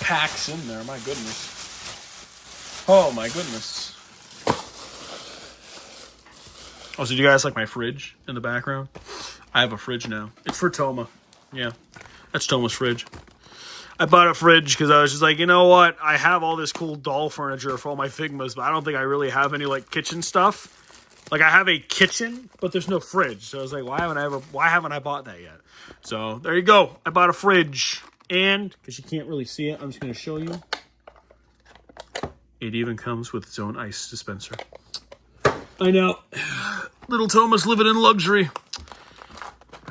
packs in there, my goodness. Oh my goodness. Oh, so do you guys like my fridge in the background? I have a fridge now. It's for Toma. Yeah, that's Toma's fridge. I bought a fridge because I was just like, you know what? I have all this cool doll furniture for all my Figmas, but I don't think I really have any like kitchen stuff. Like, I have a kitchen, but there's no fridge. So I was like, why haven't I bought that yet? So there you go. I bought a fridge. And, because you can't really see it, I'm just going to show you. It even comes with its own ice dispenser. I know. Little Toma's living in luxury.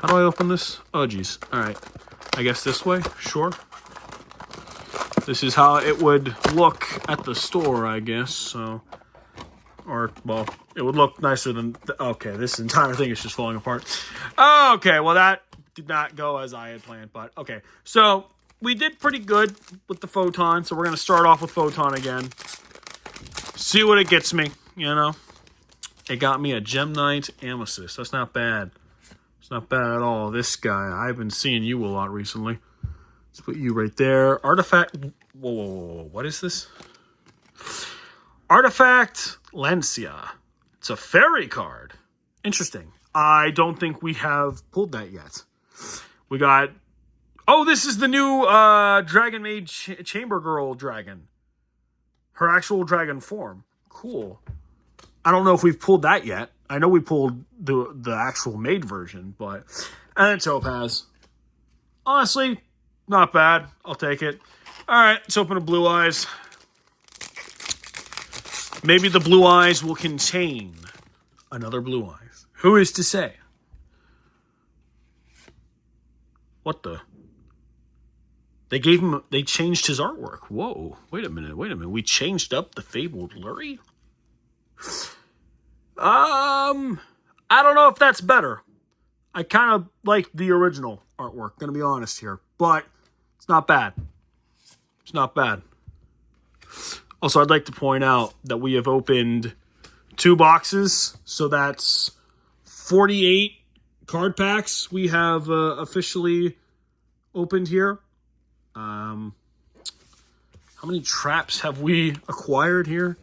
How do I open this? Oh, geez. All right. I guess this way? Sure. This is how it would look at the store, I guess. So, or, well, it would look nicer than... Okay, this entire thing is just falling apart. Okay, well, that did not go as I had planned, but okay. So, we did pretty good with the Photon, so we're going to start off with Photon again. See what it gets me, you know? It got me a Gem Knight Amethyst. That's not bad. It's not bad at all. This guy, I've been seeing you a lot recently. Let's put you right there. Artifact... Whoa. What is this? Artifact Lancia. It's a fairy card. Interesting. I don't think we have pulled that yet. We got... Oh, this is the new Dragon Maid Chamber Girl dragon. Her actual dragon form. Cool. I don't know if we've pulled that yet. I know we pulled the actual maid version, but... And then Topaz. Honestly, not bad. I'll take it. All right, let's open a Blue Eyes. Maybe the Blue Eyes will contain another Blue Eyes. Who is to say? What the? They changed his artwork. Whoa, wait a minute. We changed up the Fabled Lurie? I don't know if that's better. I kind of like the original artwork, gonna be honest here. But it's not bad. It's not bad. Also, I'd like to point out that we have opened 2 boxes. So that's 48 card packs we have officially opened here. How many traps have we acquired here?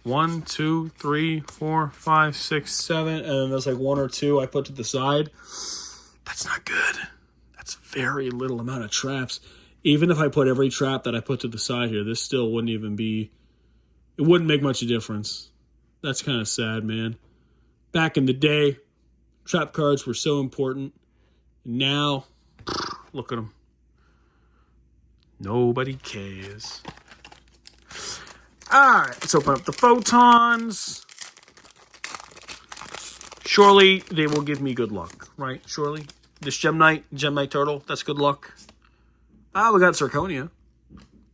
1, 2, 3, 4, 5, 6, 7. And then there's like 1 or 2 I put to the side. That's not good. That's very little amount of traps. Even if I put every trap that I put to the side here, this still wouldn't even be... It wouldn't make much of a difference. That's kind of sad, man. Back in the day, trap cards were so important. Now, look at them. Nobody cares. Alright, let's open up the Photons. Surely they will give me good luck, right? Surely. This Gem Knight Turtle, that's good luck. We got Zirconia.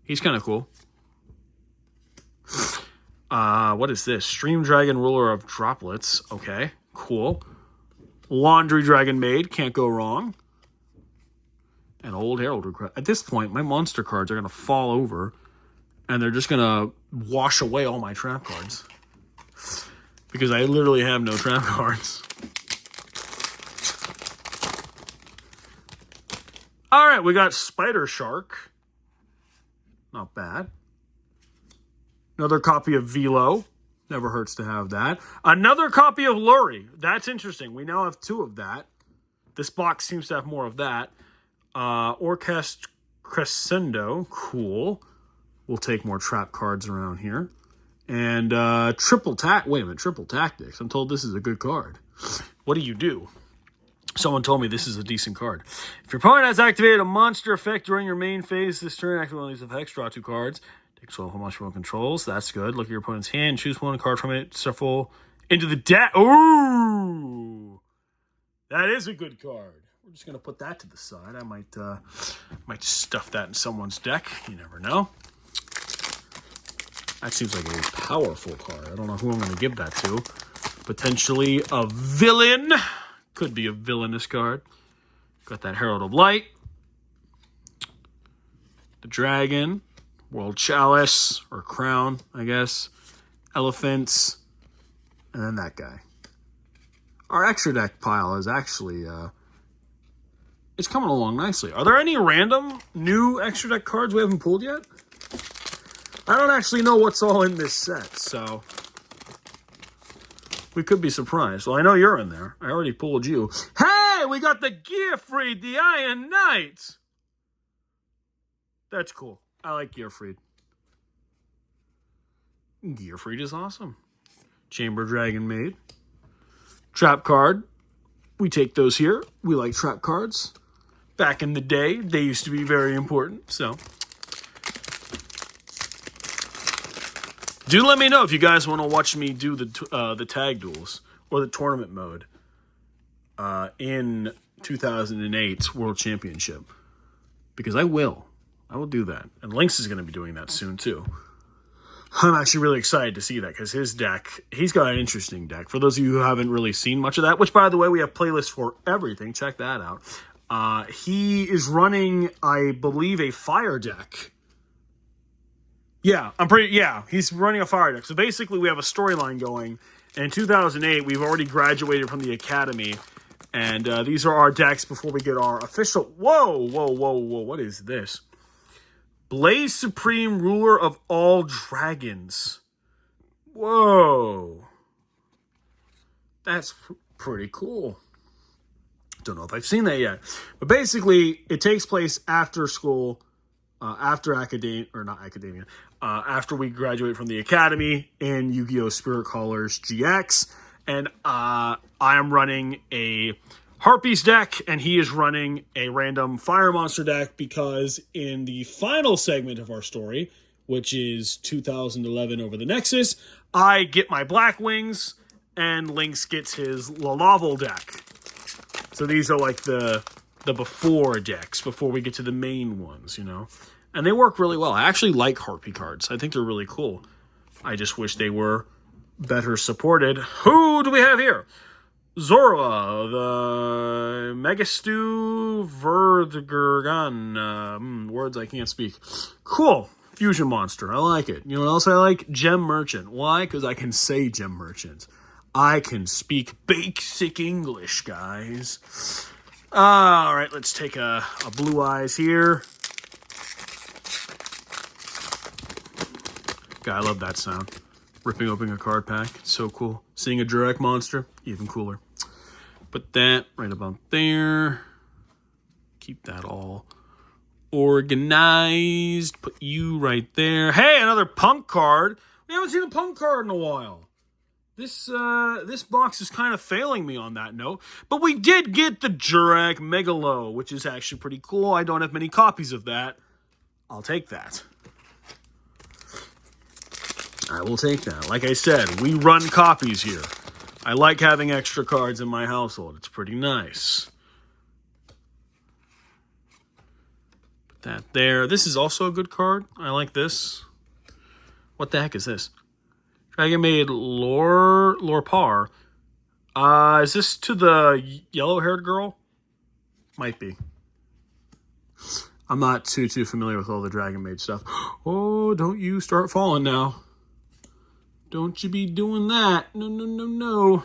He's kind of cool. What is this? Stream Dragon, Ruler of Droplets. Okay, cool. Laundry Dragon Maid, can't go wrong. And Old Herald Recruit. At this point, my monster cards are going to fall over, and they're just going to wash away all my trap cards. Because I literally have no trap cards. Alright, we got Spider Shark. Not bad. Another copy of Velo. Never hurts to have that. Another copy of Lurie. That's interesting. We now have 2 of that. This box seems to have more of that. Orchest Crescendo. Cool. We'll take more trap cards around here. And Triple Tactics. I'm told this is a good card. What do you do? Someone told me this is a decent card. If your opponent has activated a monster effect during your main phase this turn, activate one of these effects, draw 2 cards. Take 12 monster roll controls. That's good. Look at your opponent's hand. Choose 1 card from it. Shuffle into the deck. Ooh! That is a good card. we're just going to put that to the side. I might stuff that in someone's deck. You never know. That seems like a powerful card. I don't know who I'm going to give that to. Potentially a villain. Could be a villainous card. Got that Herald of Light. The Dragon. World Chalice. Or Crown, I guess. Elephants. And then that guy. Our extra deck pile is actually... it's coming along nicely. Are there any random new extra deck cards we haven't pulled yet? I don't actually know what's all in this set, so we could be surprised. Well, I know you're in there. I already pulled you. Hey, we got the Gearfried, the Iron Knight. That's cool. I like Gearfried. Gearfried is awesome. Chamber Dragon Maid. Trap card. We take those here. We like trap cards. Back in the day, they used to be very important, so... Do let me know if you guys want to watch me do the tag duels or the tournament mode in 2008 World Championship. Because I will. I will do that. And Lynx is going to be doing that soon, too. I'm actually really excited to see that because his deck, he's got an interesting deck. For those of you who haven't really seen much of that, which, by the way, we have playlists for everything. Check that out. He is running, I believe, a fire deck. Yeah, he's running a fire deck. So basically we have a storyline going. And in 2008, we've already graduated from the academy. And these are our decks before we get our official... Whoa, what is this? Blaze Supreme, Ruler of all Dragons. Whoa. That's pretty cool. Don't know if I've seen that yet. But basically, it takes place after school... after academia, or not academia, after we graduate from the academy in Yu-Gi-Oh! Spirit Callers GX. And I am running a Harpies deck, and he is running a random Fire Monster deck because in the final segment of our story, which is 2011 over the Nexus, I get my Black Wings, and Lynx gets his Lalavel deck. So these are like the before decks, before we get to the main ones, you know. And they work really well. I actually like Harpy cards. I think they're really cool. I just wish they were better supported. Who do we have here? Zorua, the Megastu Vertigergon. Words I can't speak. Cool. Fusion monster. I like it. You know what else I like? Gem Merchant. Why? Because I can say Gem Merchant. I can speak basic English, guys. All right, let's take a Blue Eyes here. God, I love that sound. Ripping open a card pack. It's so cool. Seeing a direct monster, even cooler. Put that right about there. Keep that all organized. Put you right there. Hey, another punk card. We haven't seen a punk card in a while. This box is kind of failing me on that note. But we did get the Jurak Megalo, which is actually pretty cool. I don't have many copies of that. I'll take that. I will take that. Like I said, we run copies here. I like having extra cards in my household. It's pretty nice. Put that there. This is also a good card. I like this. What the heck is this? Dragon Maid Lorpar. Is this to the yellow-haired girl? Might be. I'm not too familiar with all the Dragon Maid stuff. Oh, don't you start falling now. Don't you be doing that. No.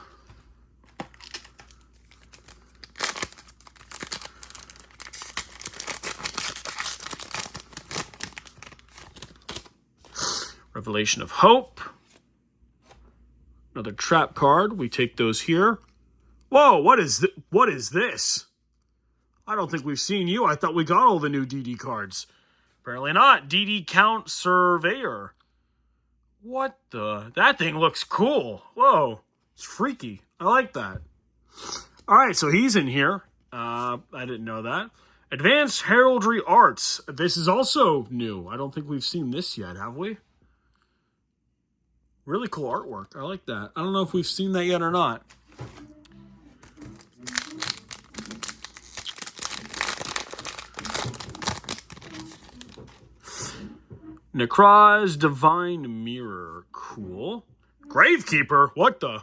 Revelation of Hope. Another trap card. We take those here. Whoa, what is this? I don't think we've seen you. I thought we got all the new DD cards. Apparently not. DD Count Surveyor. What the? That thing looks cool. Whoa. It's freaky. I like that. All right, so he's in here. I didn't know that. Advanced Heraldry Arts. This is also new. I don't think we've seen this yet, have we? Really cool artwork. I like that. I don't know if we've seen that yet or not. Necroz, Divine Mirror. Cool. Gravekeeper? What the?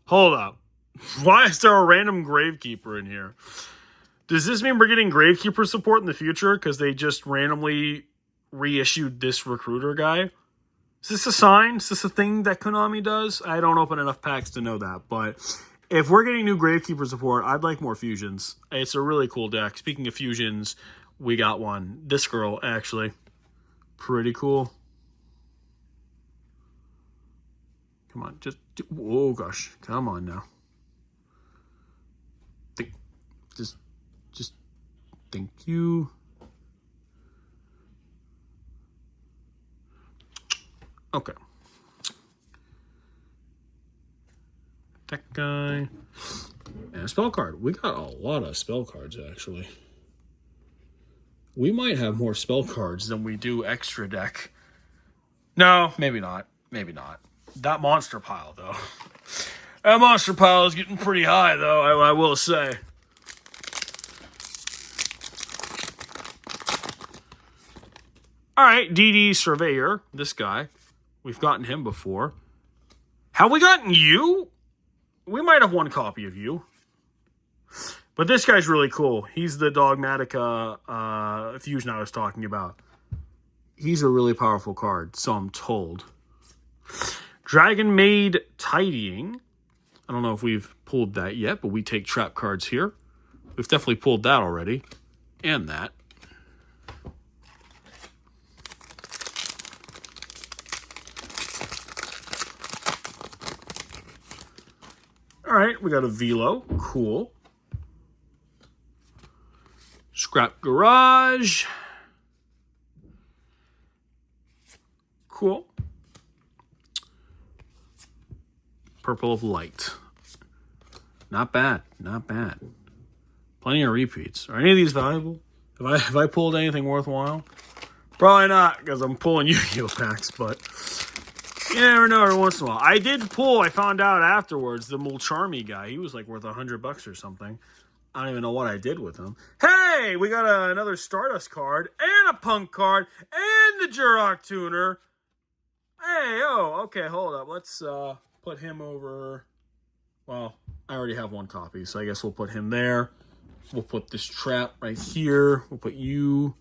Hold up. Why is there a random Gravekeeper in here? Does this mean we're getting Gravekeeper support in the future? Because they just randomly reissued this recruiter guy? Is this a sign? Is this a thing that Konami does? I don't open enough packs to know that. But if we're getting new Gravekeeper support, I'd like more fusions. It's a really cool deck. Speaking of fusions, we got one. This girl, actually. Pretty cool. Come on. Oh, gosh. Come on now. Just thank you. Okay. That guy. And a spell card. We got a lot of spell cards, actually. We might have more spell cards than we do extra deck. No, maybe not. Maybe not. That monster pile, though. That monster pile is getting pretty high, though, I will say. All right, DD Surveyor, this guy. We've gotten him before. Have we gotten you? We might have one copy of you. But this guy's really cool. He's the Dogmatica fusion I was talking about. He's a really powerful card, so I'm told. Dragon Maid Tidying. I don't know if we've pulled that yet, but we take trap cards here. We've definitely pulled that already. And that. All right, we got a Velo. Cool. Scrap Garage. Cool. Purple of Light. Not bad. Not bad. Plenty of repeats. Are any of these valuable? Have I pulled anything worthwhile? Probably not, because I'm pulling Yu-Gi-Oh packs, but you never know every once in a while. I did pull, I found out afterwards, the Mulcharmy guy. He was like worth $100 or something. I don't even know what I did with him. Hey, we got another Stardust card, and a Punk card, and the Jurok Tuner. Hey, oh, okay, hold up. Let's put him over. Well, I already have one copy, so I guess we'll put him there. We'll put this trap right here. We'll put you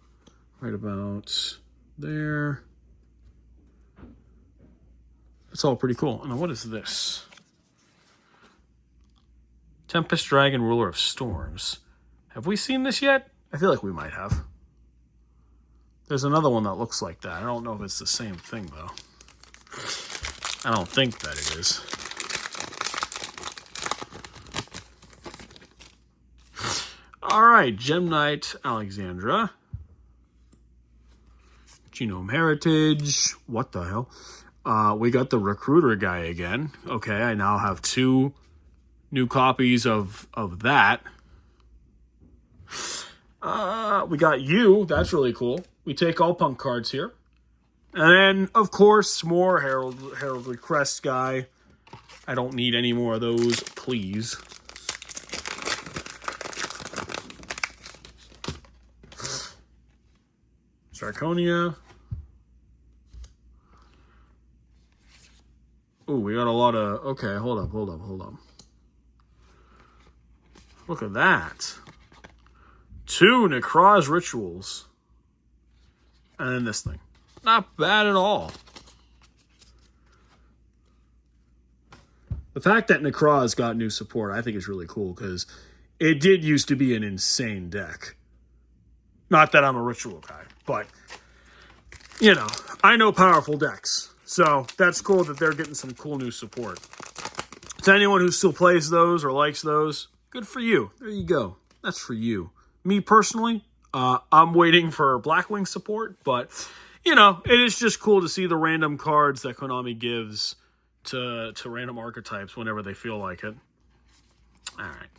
right about there. It's all pretty cool. Now, what is this? Tempest Dragon, Ruler of Storms. Have we seen this yet? I feel like we might have. There's another one that looks like that. I don't know if it's the same thing, though. I don't think that it is. All right, Gem Knight Alexandra. Genome Heritage. What the hell? We got the Recruiter guy again. Okay, I now have 2 new copies of that. We got you. That's really cool. We take all Punk cards here. And then, of course, more Heraldry Crest guy. I don't need any more of those, please. Sarconia. Ooh, we got a lot of... Okay, hold up. Look at that. 2 Necroz Rituals. And then this thing. Not bad at all. The fact that Necroz got new support, I think is really cool, because it did used to be an insane deck. Not that I'm a Ritual guy, but, you know, I know powerful decks. So that's cool that they're getting some cool new support. To anyone who still plays those or likes those, good for you. There you go. That's for you. Me personally, I'm waiting for Blackwing support, but, you know, it is just cool to see the random cards that Konami gives to random archetypes whenever they feel like it. All right.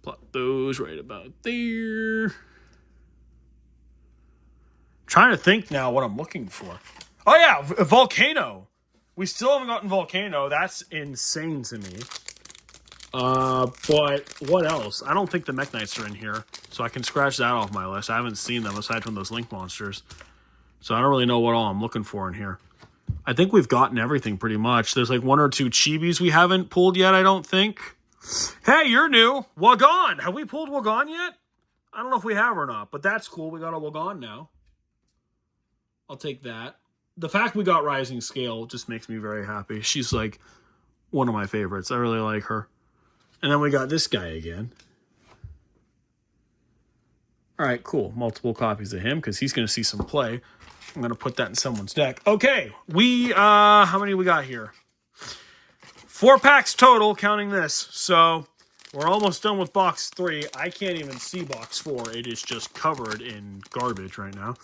Plot those right about there. Trying to think now what I'm looking for. Oh, yeah, Volcano. We still haven't gotten Volcano. That's insane to me. But what else? I don't think the Mech Knights are in here, so I can scratch that off my list. I haven't seen them aside from those Link monsters. So I don't really know what all I'm looking for in here. I think we've gotten everything pretty much. There's like 1 or 2 chibis we haven't pulled yet, I don't think. Hey, you're new. Wagon. Have we pulled Wagon yet? I don't know if we have or not, but that's cool. We got a Wagon now. I'll take that. The fact we got Rising Scale just makes me very happy. She's like one of my favorites. I really like her. And then we got this guy again. All right, cool. Multiple copies of him because he's going to see some play. I'm going to put that in someone's deck. Okay, how many we got here? 4 packs total, counting this. So we're almost done with box 3. I can't even see box 4. It is just covered in garbage right now.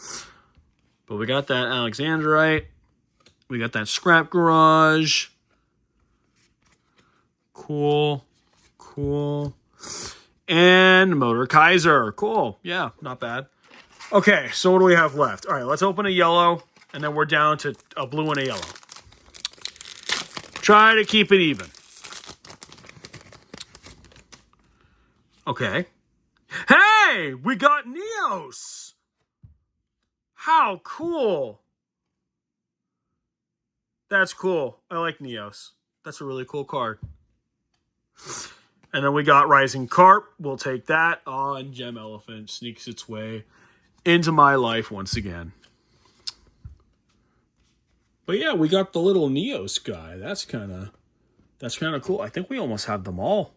But we got that Alexandrite. We got that Scrap Garage. Cool. And Motor Kaiser. Cool. Yeah, not bad. Okay, so what do we have left? All right, let's open a yellow, and then we're down to a blue and a yellow. Try to keep it even. Okay. Hey, we got Neos. How cool. That's cool. I like Neos. That's a really cool card. And then we got Rising Carp. We'll take that. Oh, and Gem Elephant sneaks its way into my life once again. But yeah, we got the little Neos guy. That's kind of cool. I think we almost have them all.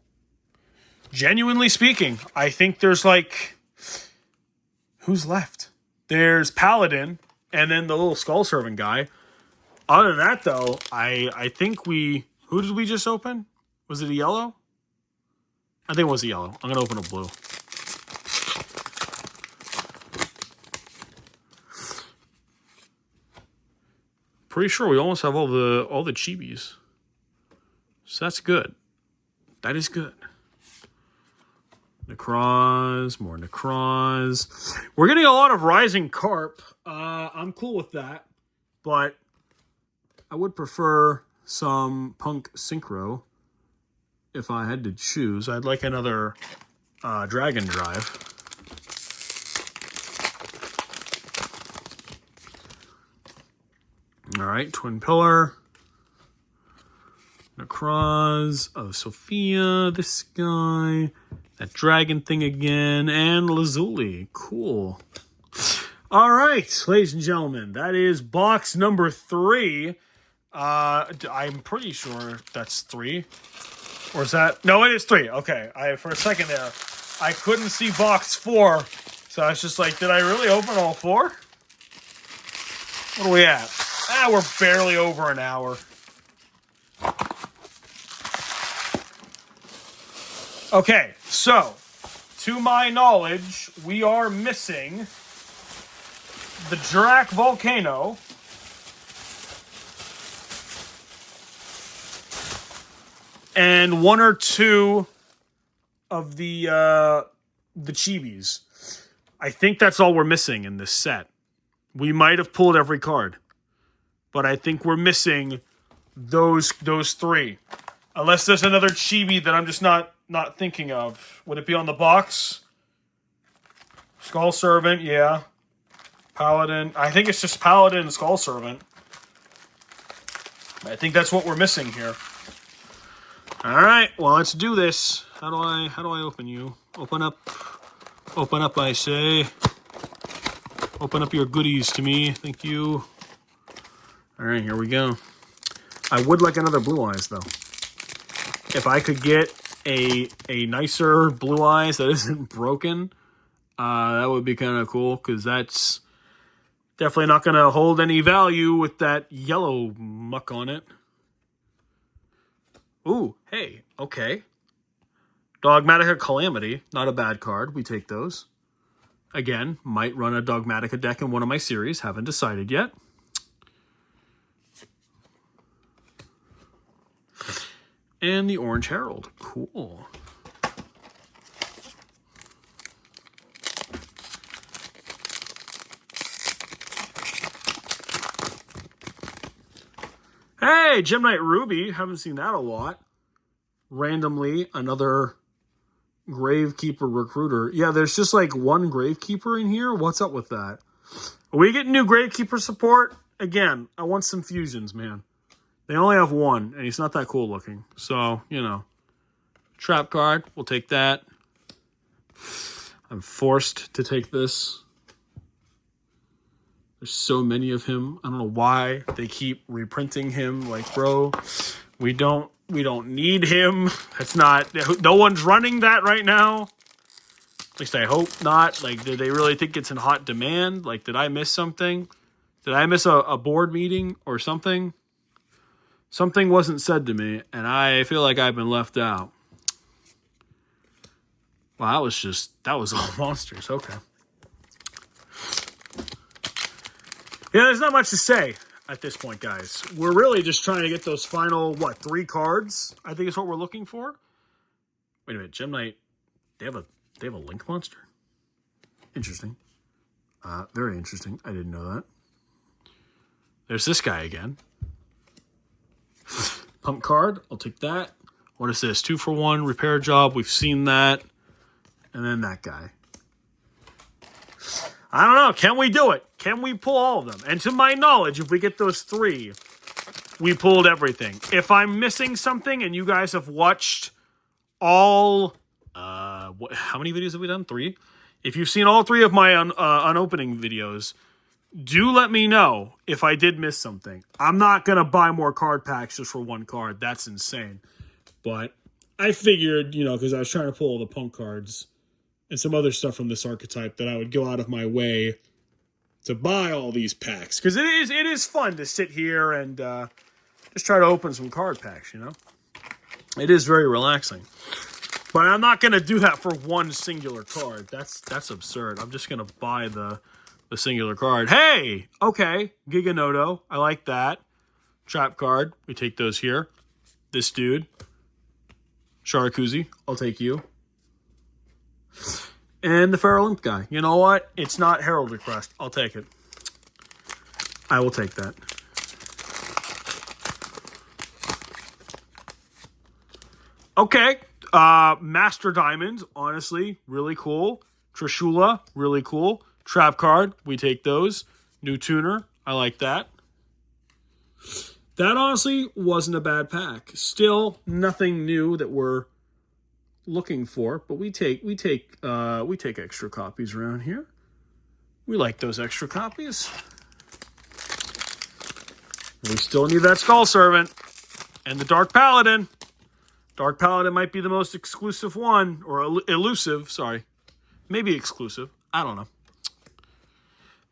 Genuinely speaking, I think there's like, who's left? There's Paladin and then the little Skull Servant guy. Other than that, though, I think who did we just open? Was it a yellow? I think it was a yellow. I'm going to open a blue. Pretty sure we almost have all the chibis. So that's good. That is good. Necroz, more Necroz. We're getting a lot of Rising Carp. I'm cool with that. But I would prefer some Punk Synchro if I had to choose. I'd like another Dragon Drive. All right, Twin Pillar. Necroz. Oh, Sophia. This guy. That dragon thing again. And Lazuli. Cool. All right, ladies and gentlemen. That is box number 3. I'm pretty sure that's 3. Or is that... No, it is 3. Okay. For a second there, I couldn't see box 4. So I was just like, did I really open all 4? What are we at? We're barely over an hour. Okay, so, to my knowledge, we are missing the Drac Volcano, and 1 or 2 of the chibis. I think that's all we're missing in this set. We might have pulled every card, but I think we're missing those 3. Unless there's another chibi that I'm just not thinking of. Would it be on the box? Skull Servant, yeah. Paladin. I think it's just Paladin and Skull Servant. I think that's what we're missing here. All right, well, let's do this. How do I open you? Open up, I say. Open up your goodies to me. Thank you. All right, here we go. I would like another Blue Eyes, though. If I could get a nicer Blue Eyes that isn't broken, that would be kind of cool, because that's definitely not going to hold any value with that yellow muck on it. Ooh, hey, okay. Dogmatica Calamity, not a bad card. We take those. Again, might run a Dogmatica deck in one of my series. Haven't decided yet. And the Orange Herald. Cool. Hey, Gem Knight Ruby. Haven't seen that a lot. Randomly, another Gravekeeper Recruiter. Yeah, there's just like one Gravekeeper in here. What's up with that? Are we getting new Gravekeeper support? Again, I want some fusions, man. They only have one, and he's not that cool looking. So, you know. Trap card, we'll take that. I'm forced to take this. There's so many of him. I don't know why they keep reprinting him. Like, bro, we don't need him. That's not, no one's running that right now. At least I hope not. Like, did they really think it's in hot demand? Like, did I miss something? Did I miss a board meeting or something? Something wasn't said to me, and I feel like I've been left out. Wow, that was all monsters. Okay. Yeah, there's not much to say at this point, guys. We're really just trying to get those final, 3 cards, I think is what we're looking for. Wait a minute, Gem Knight, they have a Link monster? Interesting. Very interesting. I didn't know that. There's this guy again. Pump card, I'll take that. What is this? 2 for 1, repair job. We've seen that. And then that guy. I don't know. Can we do it? Can we pull all of them? And to my knowledge, if we get those 3, we pulled everything. If I'm missing something and you guys have watched all... how many videos have we done? 3? If you've seen all 3 of my unopening videos, do let me know if I did miss something. I'm not going to buy more card packs just for 1 card. That's insane. But I figured, because I was trying to pull all the punk cards and some other stuff from this archetype, that I would go out of my way to buy all these packs. Because it is fun to sit here and just try to open some card packs, It is very relaxing. But I'm not going to do that for 1 singular card. That's absurd. I'm just going to buy the singular card. Hey! Okay. Giganoto. I like that. Trap card. We take those here. This dude. Sharakuzi. I'll take you. And the Feral Imp guy. You know what? It's not Herald Request. I'll take it. I will take that. Okay. Master Diamonds. Honestly, really cool. Trishula. Really cool. Trap card. We take those. New Tuner. I like that. That honestly wasn't a bad pack. Still nothing new that we're looking for, but we take extra copies around here. We like those extra copies. We still need that Skull Servant and the Dark Paladin. Dark Paladin might be the most exclusive one, or elusive, sorry. Maybe exclusive. I don't know.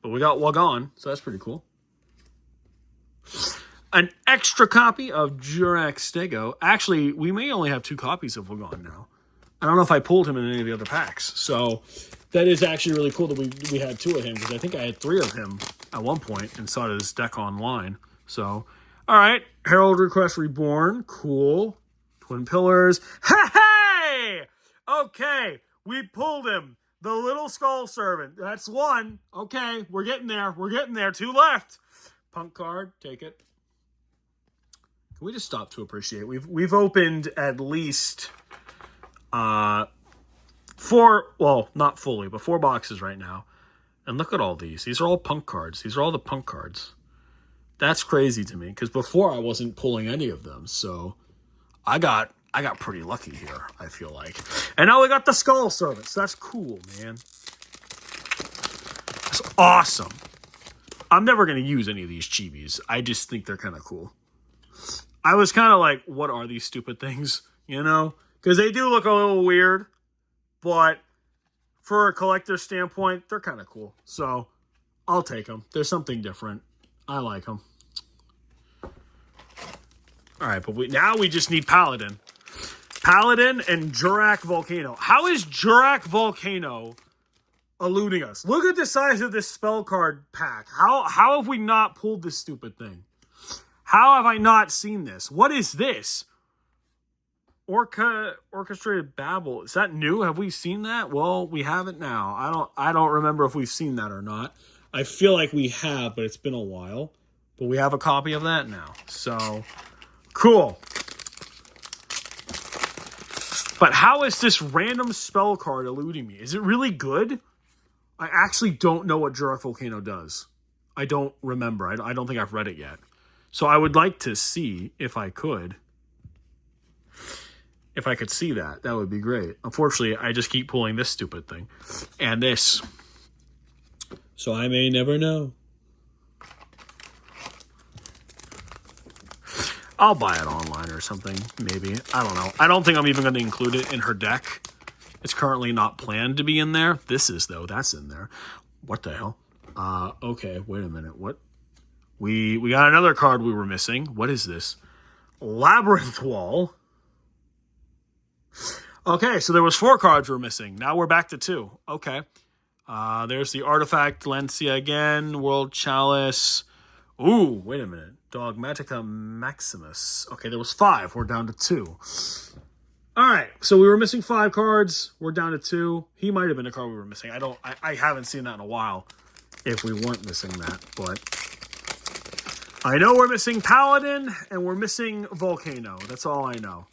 But we got Wagon, so that's pretty cool. An extra copy of Jurak Stego. Actually, we may only have 2 copies of Wagon now. I don't know if I pulled him in any of the other packs. So that is actually really cool that we had 2 of him, because I think I had 3 of him at one point and saw his deck online. So, all right. Herald Request Reborn. Cool. Twin Pillars. Hey! Okay. We pulled him. The Little Skull Servant. That's 1. Okay. We're getting there. We're getting there. 2 left. Punk card. Take it. Can we just stop to appreciate? We've opened at least... 4, well, not fully, but 4 boxes right now. And look at all these. These are all punk cards. These are all the punk cards. That's crazy to me, because before I wasn't pulling any of them. So I got pretty lucky here, I feel like. And now we got the Skull Servants. That's cool, man. That's awesome. I'm never going to use any of these chibis. I just think they're kind of cool. I was kind of like, what are these stupid things? Because they do look a little weird, but for a collector standpoint, they're kind of cool. So I'll take them. There's something different. I like them. All right, but now we just need Paladin. Paladin and Jurak Volcano. How is Jurak Volcano eluding us? Look at the size of this spell card pack. How have we not pulled this stupid thing? How have I not seen this? What is this? Orchestrated Babble. Is that new? Have we seen that? Well, we have it now. I don't remember if we've seen that or not. I feel like we have, but it's been a while. But we have a copy of that now. So, cool. But how is this random spell card eluding me? Is it really good? I actually don't know what Jurath Volcano does. I don't remember. I don't think I've read it yet. So I would like to see if I could. If I could see that, that would be great. Unfortunately, I just keep pulling this stupid thing. And this. So I may never know. I'll buy it online or something, maybe. I don't know. I don't think I'm even going to include it in her deck. It's currently not planned to be in there. This is, though. That's in there. What the hell? Okay, wait a minute. What? We got another card we were missing. What is this? Labyrinth Wall. Okay, so there was 4 cards we're missing. Now we're back to 2. Okay. There's the Artifact, Lancia again, World Chalice. Ooh, wait a minute. Dogmatica Maximus. Okay, there was 5. We're down to 2. All right, so we were missing 5 cards. We're down to 2. He might have been a card we were missing. I haven't seen that in a while if we weren't missing that, but I know we're missing Paladin and we're missing Volcano. That's all I know.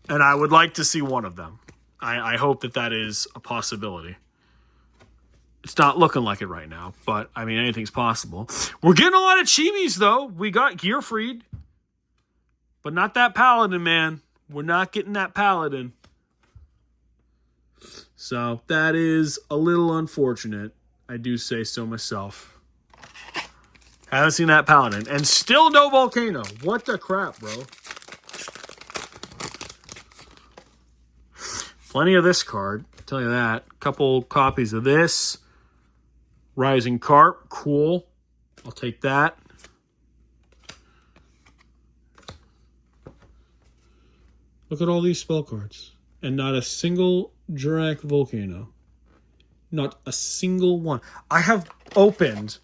And I would like to see one of them. I hope that is a possibility. It's not looking like it right now, but, I mean, anything's possible. We're getting a lot of chibis, though. We got Gearfried, but not that Paladin, man. We're not getting that Paladin. So, that is a little unfortunate. I do say so myself. Haven't seen that Paladin. And still no Volcano. What the crap, bro? Plenty of this card. I'll tell you that. Couple copies of this. Rising Carp. Cool. I'll take that. Look at all these spell cards. And not a single Jurath Volcano. Not a single one. I have opened,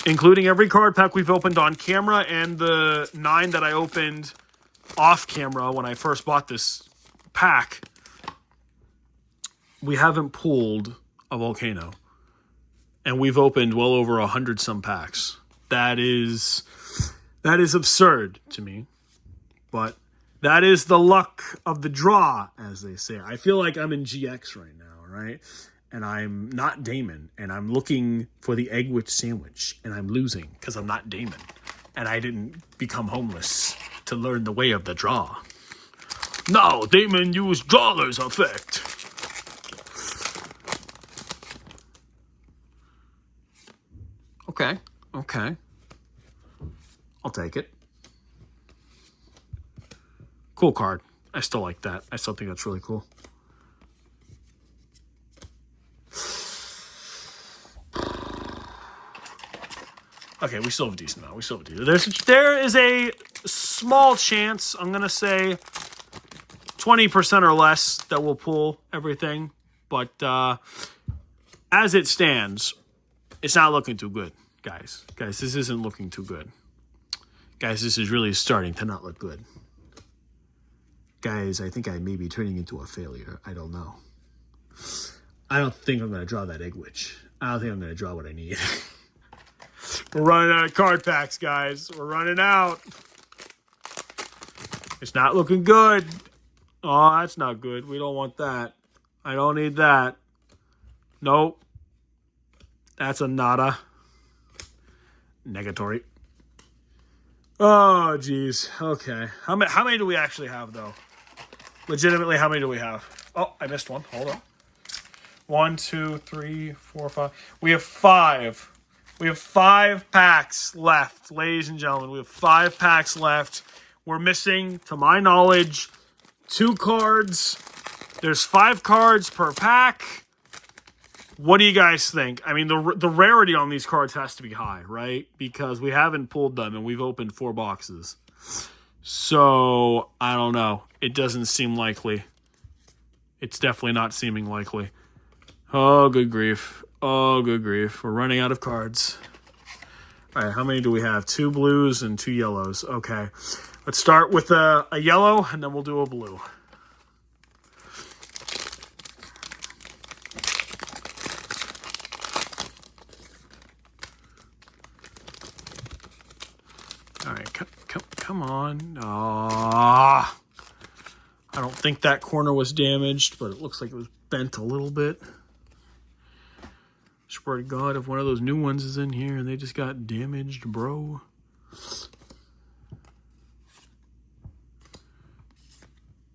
including every card pack we've opened on camera and the 9 that I opened off camera when I first bought this pack. We haven't pulled a Volcano. And we've opened well over 100 some packs. That is absurd to me. But that is the luck of the draw, as they say. I feel like I'm in GX right now, right? And I'm not Damon. And I'm looking for the egg witch sandwich. And I'm losing because I'm not Damon. And I didn't become homeless to learn the way of the draw. No, Damon used Drawler's effect. Okay. I'll take it. Cool card. I still like that. I still think that's really cool. Okay, we still have a decent amount. There is a small chance, I'm going to say 20% or less, that we'll pull everything. But as it stands, it's not looking too good, guys. Guys, this isn't looking too good. Guys, this is really starting to not look good. Guys, I think I may be turning into a failure. I don't know. I don't think I'm going to draw that egg witch. I don't think I'm going to draw what I need. We're running out of card packs, guys. We're running out. It's not looking good. Oh, that's not good. We don't want that. I don't need that. Nope. That's a nada. Negatory. Oh, geez. Okay. How many do we actually have, though? Legitimately, how many do we have? Oh, I missed one. Hold on. 1, 2, 3, 4, 5. We have 5. We have 5 packs left, ladies and gentlemen. We have 5 packs left. We're missing, to my knowledge, 2 cards. There's 5 cards per pack. What do you guys think? I mean, the rarity on these cards has to be high, right? Because we haven't pulled them and we've opened 4 boxes. So, I don't know. It doesn't seem likely. It's definitely not seeming likely. Oh, good grief. Oh, good grief. We're running out of cards. All right, how many do we have? 2 blues and 2 yellows. Okay. Let's start with a yellow, and then we'll do a blue. All right, come on. I don't think that corner was damaged, but it looks like it was bent a little bit. swear to God, if one of those new ones is in here and they just got damaged, bro.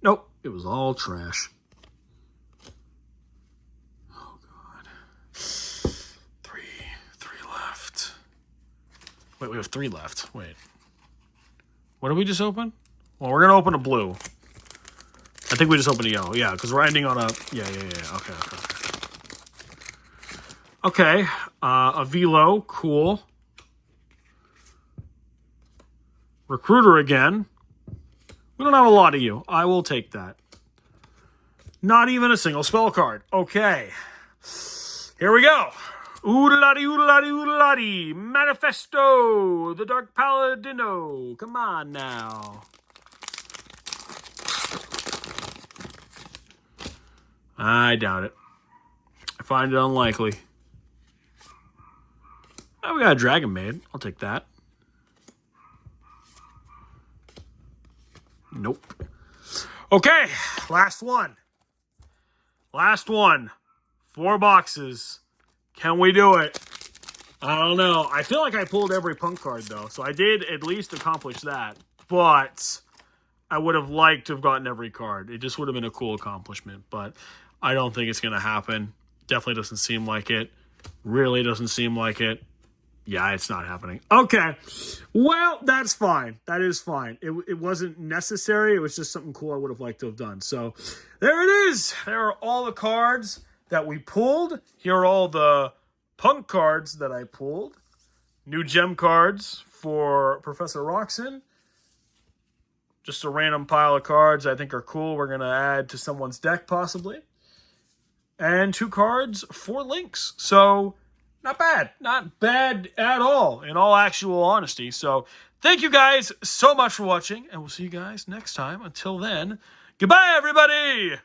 Nope, it was all trash. Oh, God. Three left. Wait, we have 3 left. Wait. What did we just open? Well, we're going to open a blue. I think we just opened a yellow. Yeah, because we're ending on a... Yeah. Okay. Okay. A Velo. Cool. Recruiter again. We don't have a lot of you. I will take that. Not even a single spell card. Okay. Here we go. Oodaladi. Manifesto. The Dark Paladino. Come on now. I doubt it. I find it unlikely. Oh, we got a Dragon Maid. I'll take that. Nope. Okay, last one. 4 boxes. Can we do it? I don't know. I feel like I pulled every punk card, though, so I did at least accomplish that. But I would have liked to have gotten every card. It just would have been a cool accomplishment, but I don't think it's going to happen. Definitely doesn't seem like it. Really doesn't seem like it. Yeah, it's not happening. Okay. Well, that's fine. That is fine. It wasn't necessary. It was just something cool I would have liked to have done. So there it is. There are all the cards that we pulled. Here are all the punk cards that I pulled. New gem cards for Professor Roxon. Just a random pile of cards I think are cool. We're going to add to someone's deck possibly. And 2 cards for Lynx. So not bad. Not bad at all, in all actual honesty. So thank you guys so much for watching, and we'll see you guys next time. Until then, goodbye, everybody!